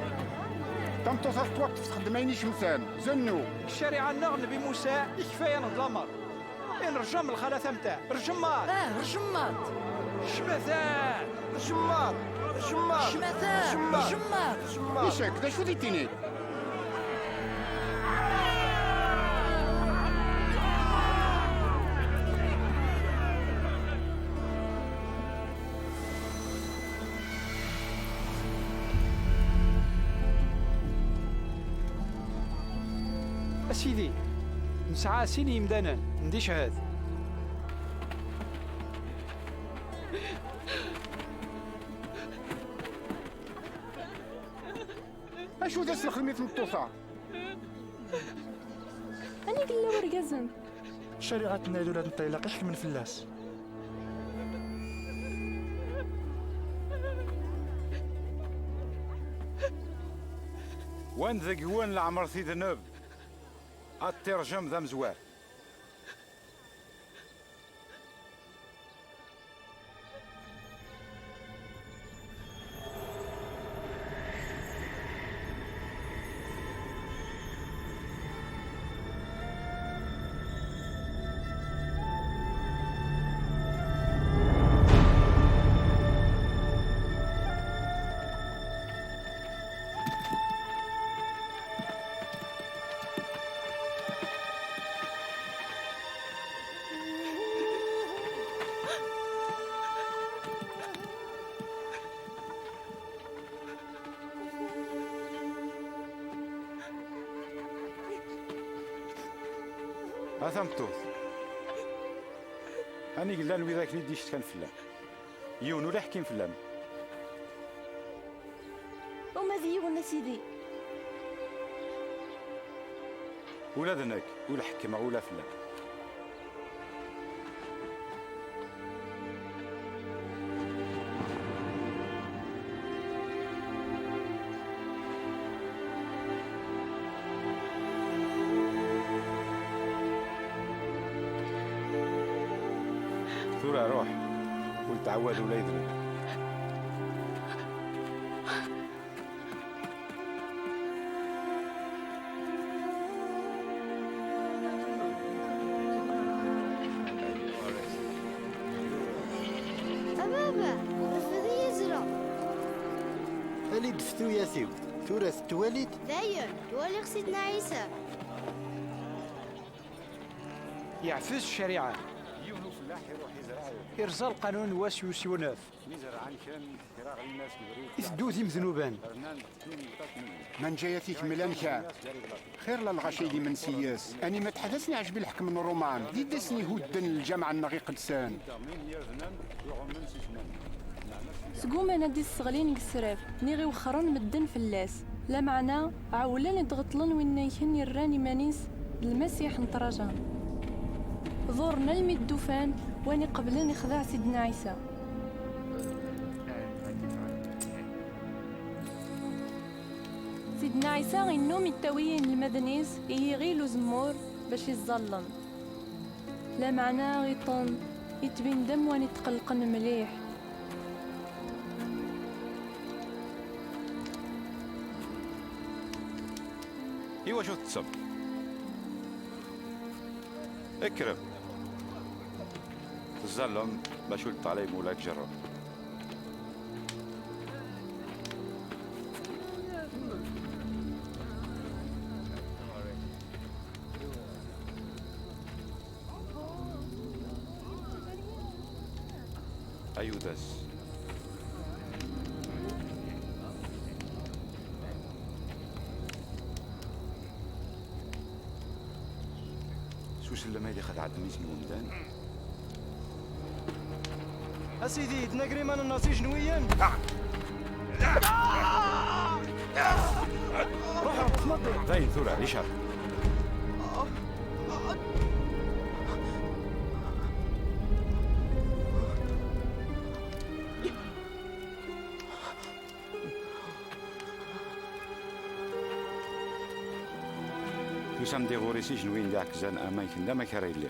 تمتصف وقت تخدمينيش مثال زنو الشريعة النغ نبي موسى يكفايا نظلمر إن رجم الخلاثة متاع رجمات رجمات شمثان رجمات شمثان رجمات يشك دا شو ديتيني سيدي نسعى سيني يمدانا نديش هاد اشو داس الخدمة مطوطة أنا قل ورقزن الشريعة تنادو لا نطيلق يحكم من فلاس وين ذقوان العمر ثي ذنب الترجم ذا مزوار أثمتوث أني قلنا نوي ذاك نديش كان فلان يون ولا حكيم فلان وما ذيون سيدي ولا ذنك ولا حكمة ولا فلان ثورة روح وتعود ولا يذنب بابا رفضي يزرع اللي دفتو يا ثيو ثورة التواليد داير يولي سيدنا عيسى يعفز الشريعة يونو فلاح يروح يزرع يرزا القانون واسيوس وناف يزرع كان فراغ الناس يثدو ذي مذنوبان من جايتيك ملانكا خير للغشي دي من سياس اني ما تحدثني عجب الحكم من الرومان دي دسني هودن الجامعة النغيق لسان سقوما نادي الصغلين يكسراف نيغي وخرون مدن فلاس لا معنى عولان يضغطلن وين يكن يراني مانيس المسيح نطرجان ظورنا الميد الدوفان واني قبلن يخدع سيدنا عيسى سيدنا عيسى غينوم يتاويين المدنيس يغيلو زمور باش يتظلم لا معنى غيطن يتبين دم واني تقلقن مليح ايوا شو تصب اكرم تظلم باش ولد علي مولاك جرب أيودس سوس لما يدي خد عدمي سنو مدان أسيدي تنقري من الناس جنويا روح تمضي زين ثورة ريشارد توسام دي غوريسي جنوين داك زان اماكن لا ما كاري لي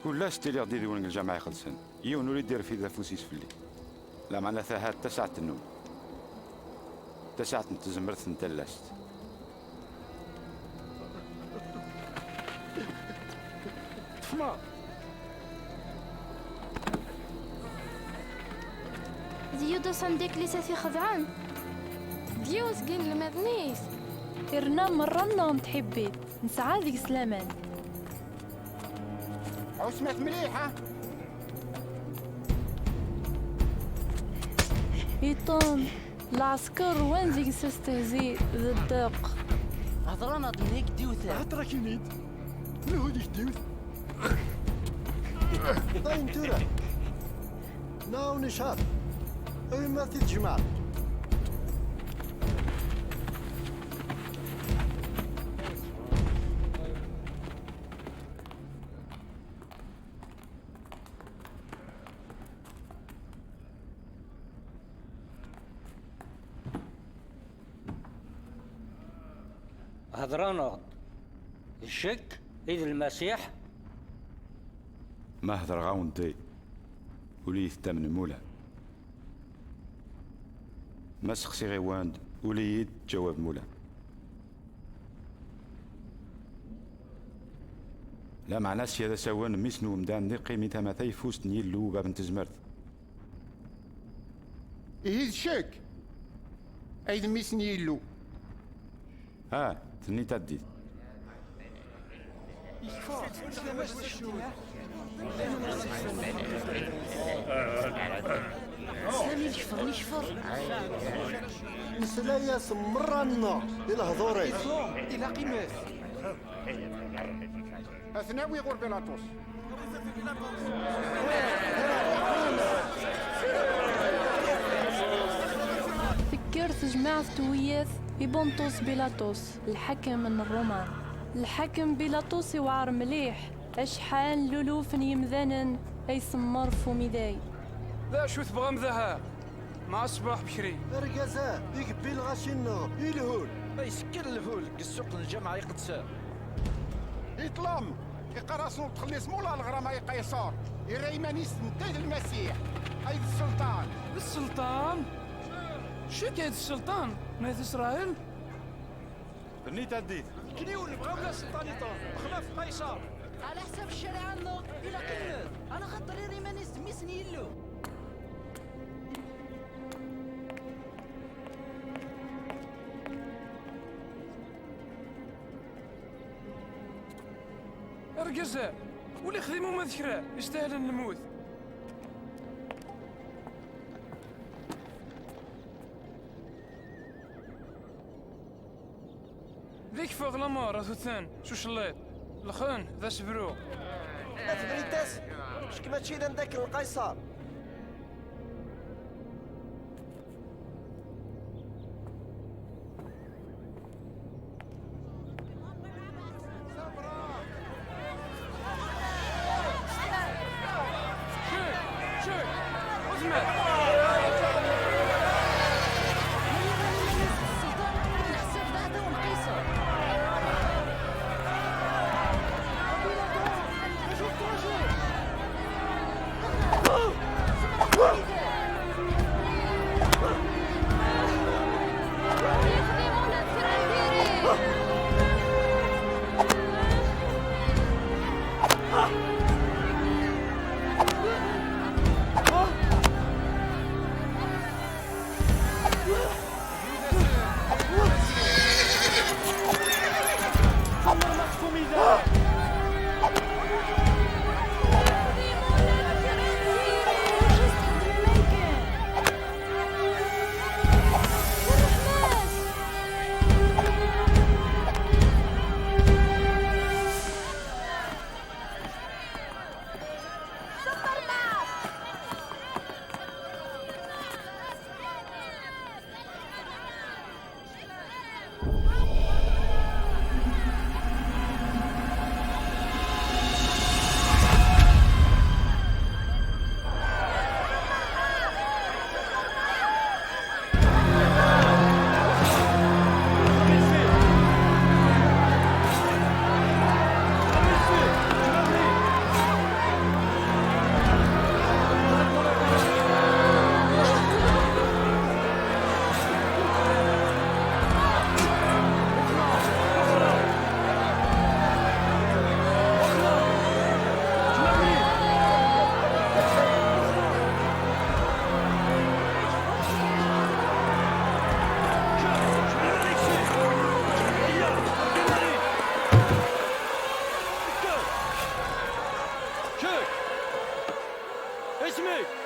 كل ستيليغ دي ديون الجامعه خلصن يونو اللي دير في ذا فوسيس فلي لا معنى ثاهات تسعة النوم تسعة تزمرت نتلاست تفما ديودو صنديق لي ساسي خضعان ديوس قين المدنيس إرنا مرة نوم تحبيت نسعى ذيك سلامان عسمت مليحة يطون العسكر وين ذيك سستهزي ذا الدق هضرانا دنيك ديوثا هترا كينيت نهو ديك ديوث طين تورا ناو نشاط أي ما تتجمع هضرانا الشك إذ المسيح ما هضر غاون دي ولي يثمن مولا ما سقسي غيواند ولي جواب مولا لا معناه سيادة سوان ميسنو مدان دي قيمتها ما تيفوست نيلو باب انتزمرت إيه الشك أيد ميسني يلو تني تدي سلامي يشفر يشفر نسلايا سمرانا إلى هضوري إلى قيمة اثناوي غور بيلاطوس. فكرت جماعة توياث ببونطوس بيلاطوس الحكم من الرومان. الحكم بيلاطوس يوعر مليح اشحال لولوف يمذنن يسمر فوميداي. لا شو تبغى مذاها مع الصباح بكري رقازات يقبل الغاشينو يلهول يسكن الهول السوق الجامعة يقدسها يطلم يقرصوا تخليص مولا الغرام اي قيصر يريمانيس نتاج المسيح ايد السلطان. السلطان؟ شو كاين السلطان؟ مات اسرائيل؟ بني تديت كنيون بغاو لا السلطان يطول بخلاف قيصر على حساب الشارع النوط الى قيمة على خاطر ريمانيس دميسني يلو. رقزة واللي خدموا ما ذكره يستاهل نموت. ذيك فوق لامار ثوثان شو شليت الخان ذا سبرو لا تبريتاس شكما تشيد عندك القيصر.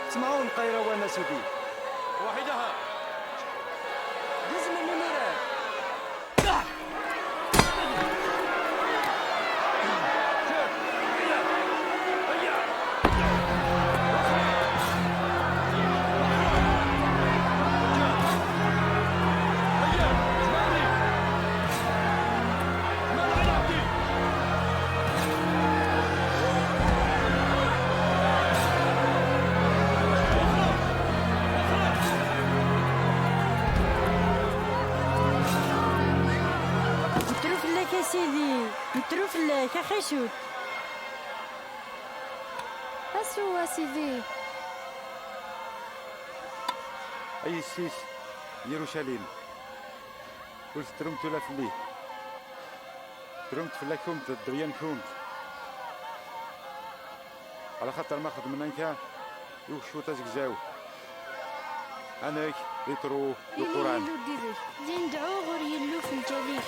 تسمعون قيروان سيدي واحدها لازم النمرة سيدي نتروف لك اخي شوت اسوا سيدي اي السيس يروشاليم قلت ترمت ولا فلي ترمت فلا كومت الدريان كومت على خاطر ما خدم منك يوشو تزكزاو اناك يترو القران دي ندعو غير يلو في الجليل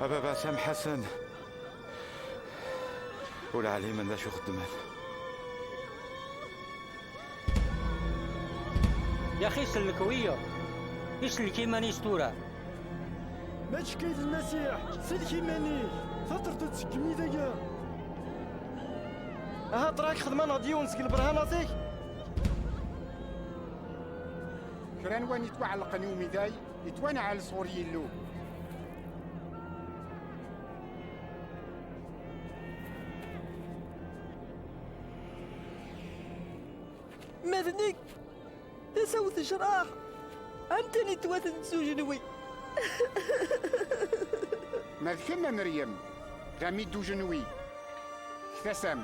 أبا سام حسن ولا علي من ذا شو خدمان. يا أخي سلك ويا يسلكي ماني ستورة ما تشكيت المسيح سلكي ماني فترة تسكمي ذاك ها تراك خدمان غادي ونسك البرهاناتيك كران وان يتوعلق نيومي داي يتوانا على صوري اللو ماذنيك تسوت جراح أنتني تواتن زوجنوي ما ذكرنا مريم غامي دو جنوي اكتسم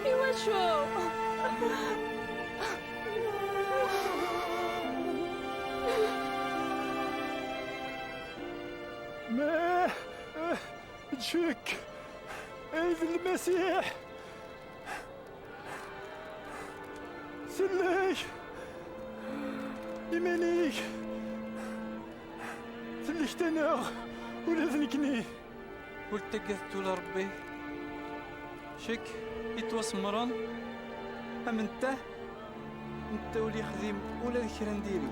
ايوا شو ما تشك عيد المسيح سليك يمانيك سليك تناغ ولا ذنكني والتقثت لربي شك يتوسمرن أم انت ولي خديم ولا ذكر نديري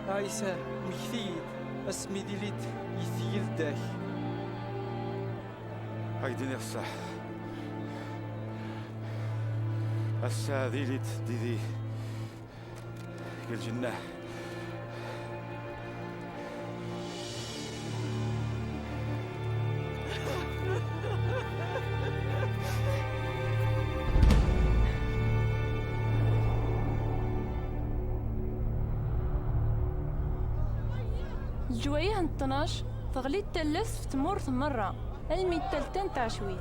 عيسى مكثيد اسمي ديليت يثيل داك هايديني الصح الساذي ليت ديدي الجنة الجوايه نطناش تغلي التلس في تمورث مرة المي التلتان تاع شويت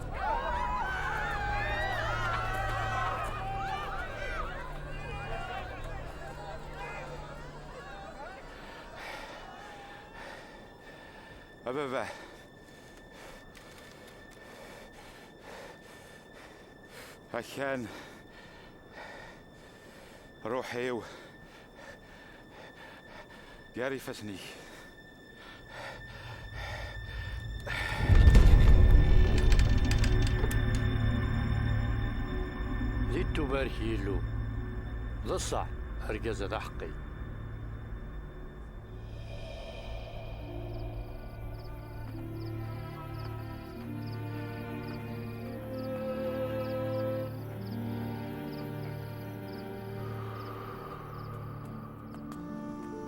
أبا هكان روحي قاري فسني زيد تباركي له ذا الصح هرقز ذا حقي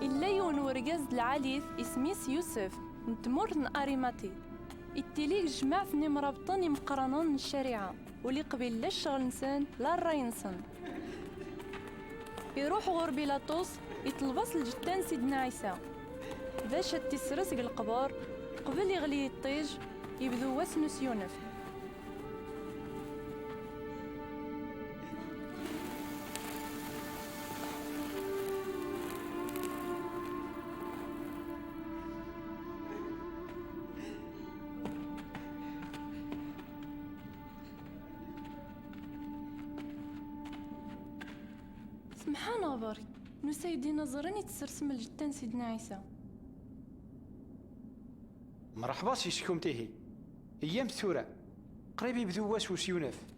إلا يون ورقاز العاليث اسميس يوسف نتمر أريماتي التليك جماعة مرابطين مقرنون من الشريعة ولي قبيل لا الشغل نسان لا الراي نسان يروح غور بيلاطوس يطلبس الجتان سيدنا عيسى باش تسرس القبر قبل يغلي الطيج يبدو واسنس يونف سبحان الله نو سيدي نظرين يتسرسم الجتان سيدنا عيسى مرحبا سي شكومتيه ايام ثورة قريب يبدو واسوس يونف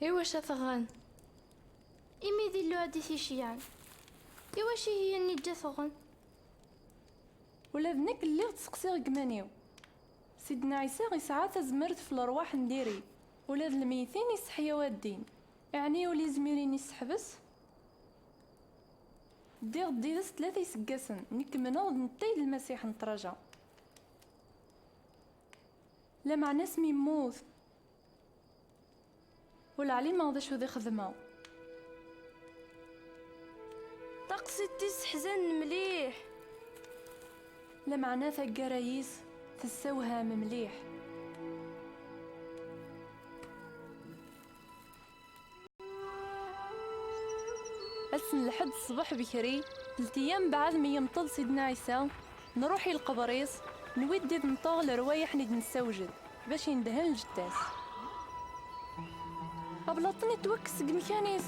إيواش ثغان إمي ذي اللو هادي ثيشيان إيواش هي اللي جا ثغن ولا ذنك اللي تسقسي قمانيو سيدنا عيسى يسعى تزمرت في الأرواح نديري ولا ذ الميتين يسحيا الدين يعني ولي زميرين يسحبس دير ديدس 3 يسقاسن نكمنوض نتايد المسيح نتراجع لا مع ناس ميموت والعلي ما غاديش ودي خدمه. تقصد تسحزن مليح. لا معناه ثقا رايس تسوها مليح. أسن لحد الصبح بكري 3 أيام بعد ما يمطل سيدنا عيسى نروح القبريس نودي نطاغ الروايح ند نسوجد باش يندهن الجداس. أبلاطني توكس ميكانيز.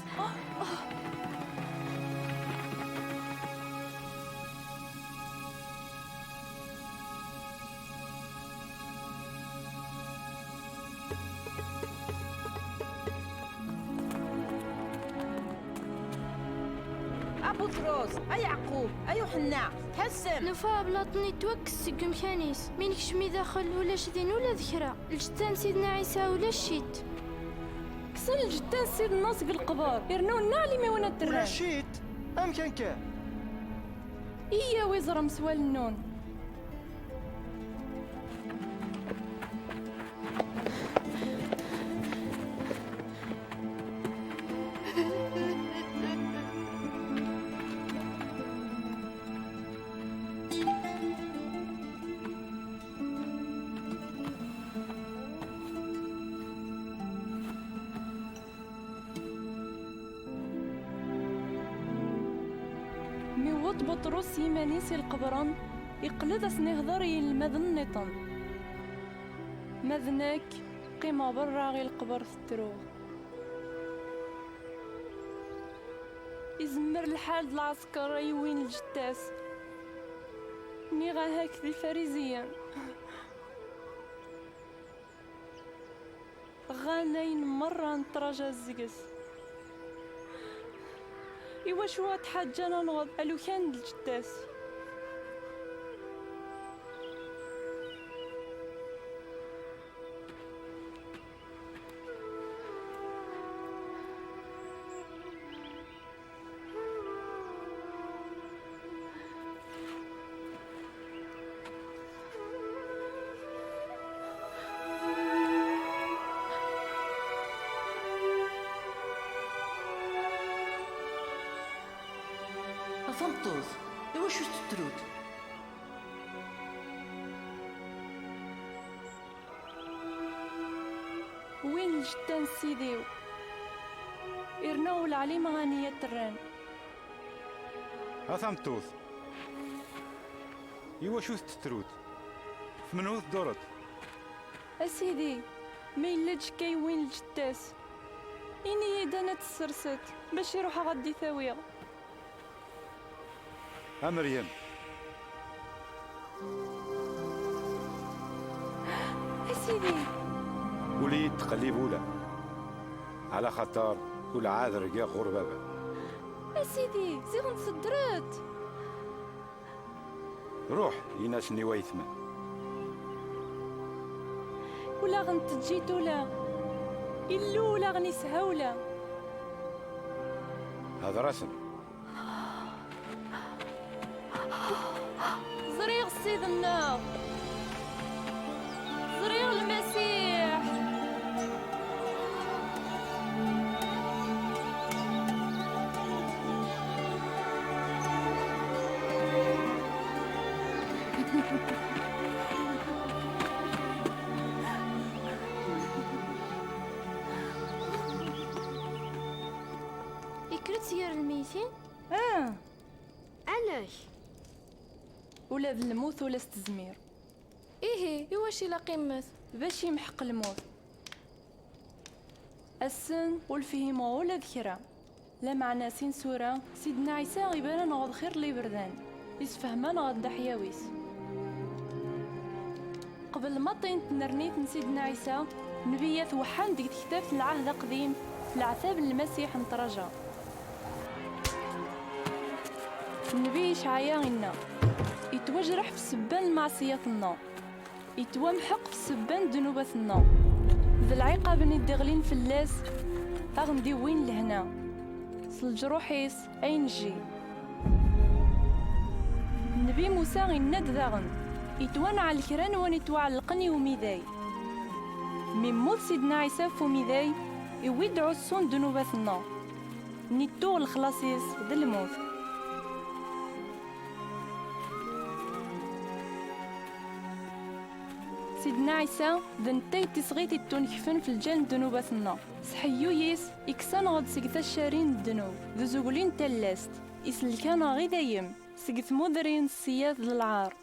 بطرس أي يعقوب أي يوحنا حسن نفا بلاطني توكس مكانيس مين كشمي داخل ولا شدين ولا ذكرى الجتان سيدنا عيسى ولا الشيت كسر الجتان سيدنا سق القبر يرنون نعلي ما ونا الدران ولا الشيت أم كان كان إيا وزر مسوال النون. بطرس يمانيسي القبران يقلد اسني هضري المذن نطن مذنك قيمة برا غي القبر ستروغ يزمر الحال العسكر يوين الجتاس نيغا هاك ذي فريزيا غانين مرة نتراجع الزقس إوا شو تحاجانا نغض ألو كان الجداس فهمتوز إوا شو تترود وين الجدان سيديو إرناو العليم غانية الران أثمتوز إوا شو تترود ثمنوث دورت أسيدي ما يلجش كي وين الجداس إني يدانا تسرست باش يروح غدي ثاوية مريم أسيدي ولي تقليب ولا على خطر كل عاد رقا غربابة أسيدي زيغن صدرت روح يناسني ويثمن ولا غنتجيت ولا إلو ولا غني سهولة هذا رسم زريغ سيدنا زريغ المسيح يكرت سيار الميتين؟ علاش؟ ولا بالموت ولا استزمير واش إلا قيمت باش يمحق الموت السن والفهيمة ولا ذكرى لا معنى سين سورة سيدنا عيسى غيبانا نغض خير لي بردان يسفهمان غد حياويس قبل ما طين تنرنيت سيدنا عيسى نبيات وحان ديك كتاب العهد قديم العذاب المسيح نترجى النبي إشعياء غنا يتوجرح في سبان معصيتنا يتومحق في سبان ذنوبتنا ذا العقاب ندغلين في اللاس أغندي وين لهنا سالجروحيس أين جي النبي موسى غناد ذاغن يتوانع الكران ونتوعلقن يوميداي من موت سيدنا عيسى فوميداي يويدعو السون دنوباتنا نيتو الخلاصيس ذا الموت. سيدنا عيسى ذنتي تسغيتي تونكفن في الجنة ذنوباتنا سحيو يس إكسان غد سكتا الشارين الذنوب ذو زوغلين تلاست إسلكان غي دايم سكت مدرين السياف للعار.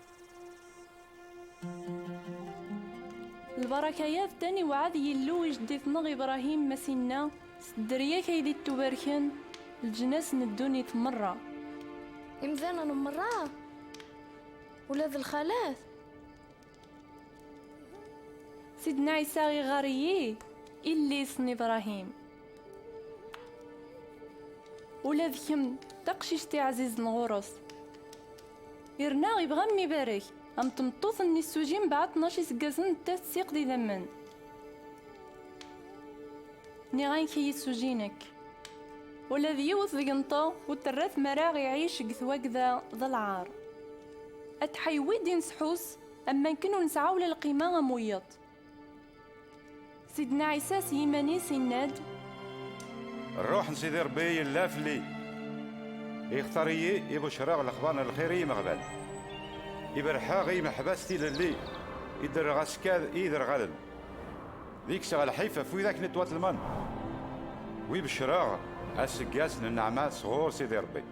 البركايات تاني وعاد يلو يجديثنا إبراهيم مسينا سدريا كيدي التباركن الجناس ندوني تمرة إمذانا نمرة ولاد الخالات. سيدنا عيسى غاريي إلي سن إبراهيم ولاد كم تقشيشتي عزيز نغورس يرنا يبغى ميبارك أم تمطوط ني السوجين بعد 12 سكازن تات سيق دي ذمن ني غاين كي سوجينك ولا ذيوث ذقنطا وترث مراغ يعيش قثواكذا ذا العار أتحيويد نسحوس أما نكنو نسعاو للقيمة غمويط. سيدنا عيسى سيماني سناد الروح نسيدي ربي اللافلي يختاري يبو شراغ الاخبار الخيري مغبل يبرحا غي محباستي للي يدر غاسكاد يدر غلل ذيك شغل الحيفه في ذاك نتوات المن ويبشراغ السقاس للنعمات صغور سيدي ربي.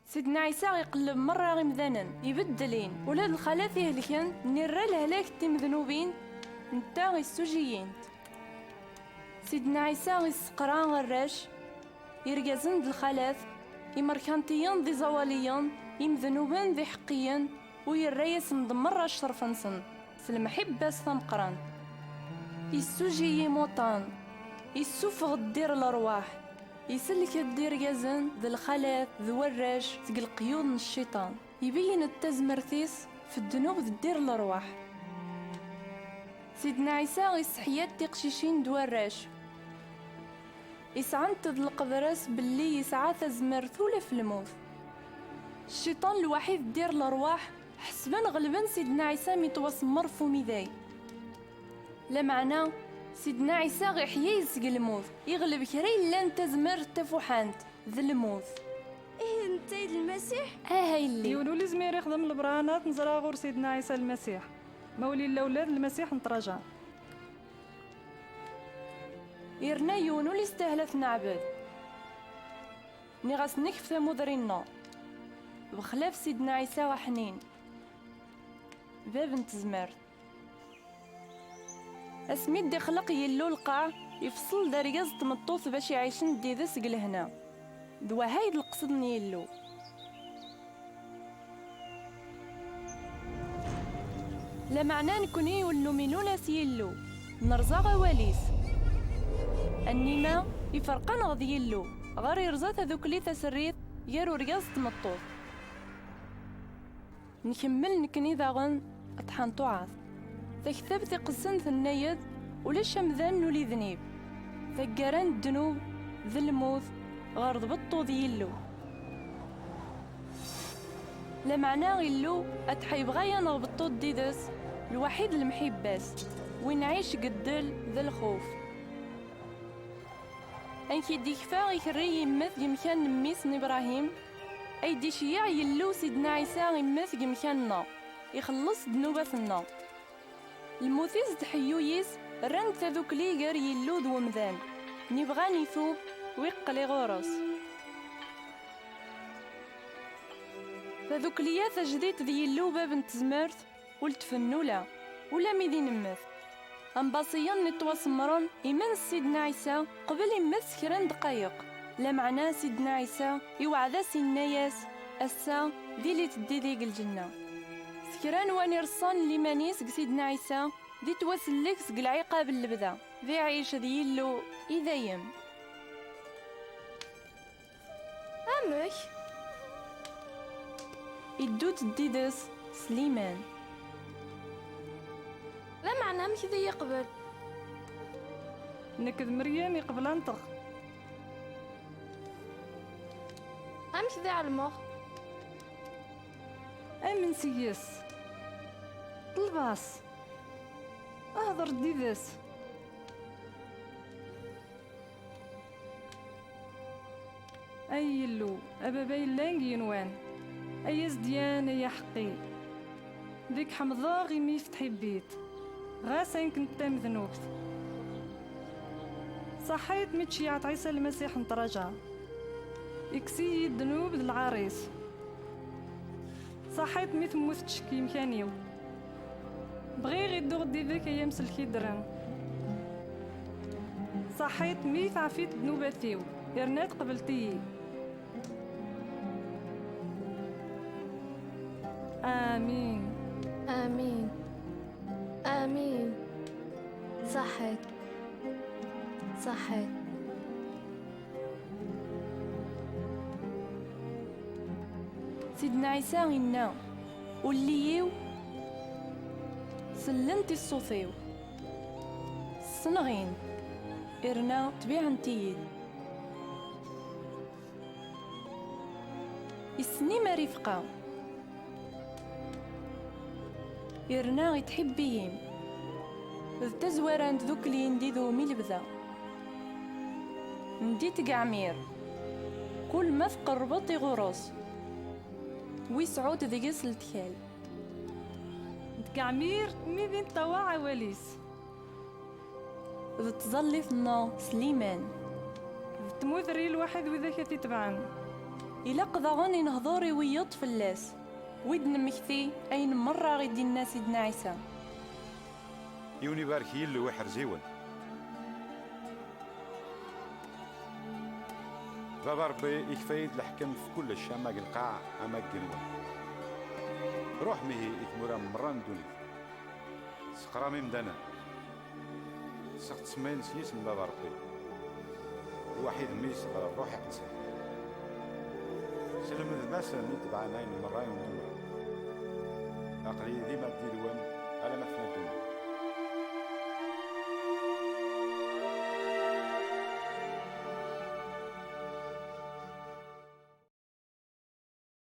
سيدنا عيسى يقلب مرة غمذانا يبدلين ولاد الخلاف يهلكن نرى الهلاك تمذنوبين نتا غيسوجيين. سيدنا عيسى غيسقرا غراش يرقازن ذي الخلاف يمركانتيان ذي زواليان يمذنوبان ذي حقيان ويريس ندمر الشرف نسن سلمحبة ثمقران يسوجي موطان يسوفغ الدير الأرواح يسلك الدير يزن ذي الخلاف ذي وراش تقل قيود من الشيطان يبين التزمرثيس في الذنوب ذي الدير الأرواح. سيدنا عيسى يسحيات تقشيشين دوراش يسعنت ذي القبرس باللي يسعى تزمر ثولة في الموت. الشيطان الوحيد دير الأرواح حسبان غلبان سيدنا عيسى متوسمر فمي ذاي لا معنى سيدنا عيسى غيحيا يسق الموت يغلب كري لان تزمر تفوحانت ذي الموت. إيه انتي المسيح؟ هاي اللي يقولوا لي زمير يخدم البرانات نزرع غور سيدنا عيسى المسيح مولي الاولاد المسيح نتراجع يرنا يونو اللي استهلف نعبد نغاس نكف ثمودرينا بخلاف سيدنا عيسى وحنين باب نتزمر اسميد دي خلق يلو القاع يفصل دارياز تمطوث باش يعيشن ديدس قلهنا دوا هايد القصد يلو. لا معنى نكوني والنومينو لاس يلو نرزا غواليس النيمة يفرقان غض يلو غير يرزات هذوك لي تسريت يارو رياز تمطوث نكمل نكني داغن اطحان طعاث تكتب تقسن ثنايد ولا شمذان نولي ذنيب ثقران الذنوب ذي الموت غرض بطو ذيلو. لا معنى غيلو اتحيب غايا نغبطو ديدس الوحيد المحباس وين عيش قدل ذا الخوف انكي ديكفا يكري يمث يمكان ميس ابراهيم اي دي شيع يلو سيدنا عيسى يمث يمكاننا يخلص ذنوباتنا. الموثيز تحيويس رند تذوك لي غير يلو ذو مذان نبغى نيثوب ويقلي غورس تذوك ليا تجديد ذي يلو باب نتزمرت والتفنولا ولا ميدين نمث انباصيان نتواسمرن إيمان سيدنا عيسى قبل يمث كران دقايق. لا معنى سيدنا عيسى يوعد سيدنا ياس أسا ذي اللي تدي ذيق الجنة سكران واني رصان لي مانيس سيدنا عيسى ذي تواسلك سق العقاب اللبدا ذي عيش ذي يلو إذا يم أمك يدو تديدس سليمان. لا معنى مك ذي يقبل نكذ مريم يقبل انطق أمك ذي علمه أمن سيس طلباس اهضر ديفاس. اي اللو اباباي لانج ينوان اي زديان يا حقي ديك حمضا غي مي فتحي بيت غاسين كنت تام ذنوبت صحيت متشيعة عيسى المسيح نترجع اكسي الذنوب للعريس صحيت ميت موت تشكي مكانيو بغي غير دغدي ذاك ايام سلكي درن صحيت ميت عفيت ذنوباتيو يرنات قبلتي. آمين آمين آمين. صحيت صحيت. سيدنا عيسى إنا وليو سلمتي الصوفيو الصنغين إرنا تبيع نتيد السني ما رفقا إرنا يتحبيهم ذ تزوران ذوك لي يندي ذو ميلبذا نديت قعمير كل ما تقربط غروس ويسعود ذيقس التخال دكعمير مي بين طواع وليس ذ تظلي ثنا سليمان تموذري الواحد وذاك تتبعن إلا قضاغني نهضوري ويط فلاس ويدن مكثي أين مرة غيدي الناس سيدنا عيسى يوني بارك يلو وحر زيون بابا ربي يكفيد الحكم في كل الشيء أما القاع أما الجنوة روح ميه إثمورا مران دوني سقرامي مدانا سقط سمين سيس من بابا ربي الوحيد ميس روح يقنسه سلم المسا نتبع ناين مرين ودورة أقلي ديما ديرو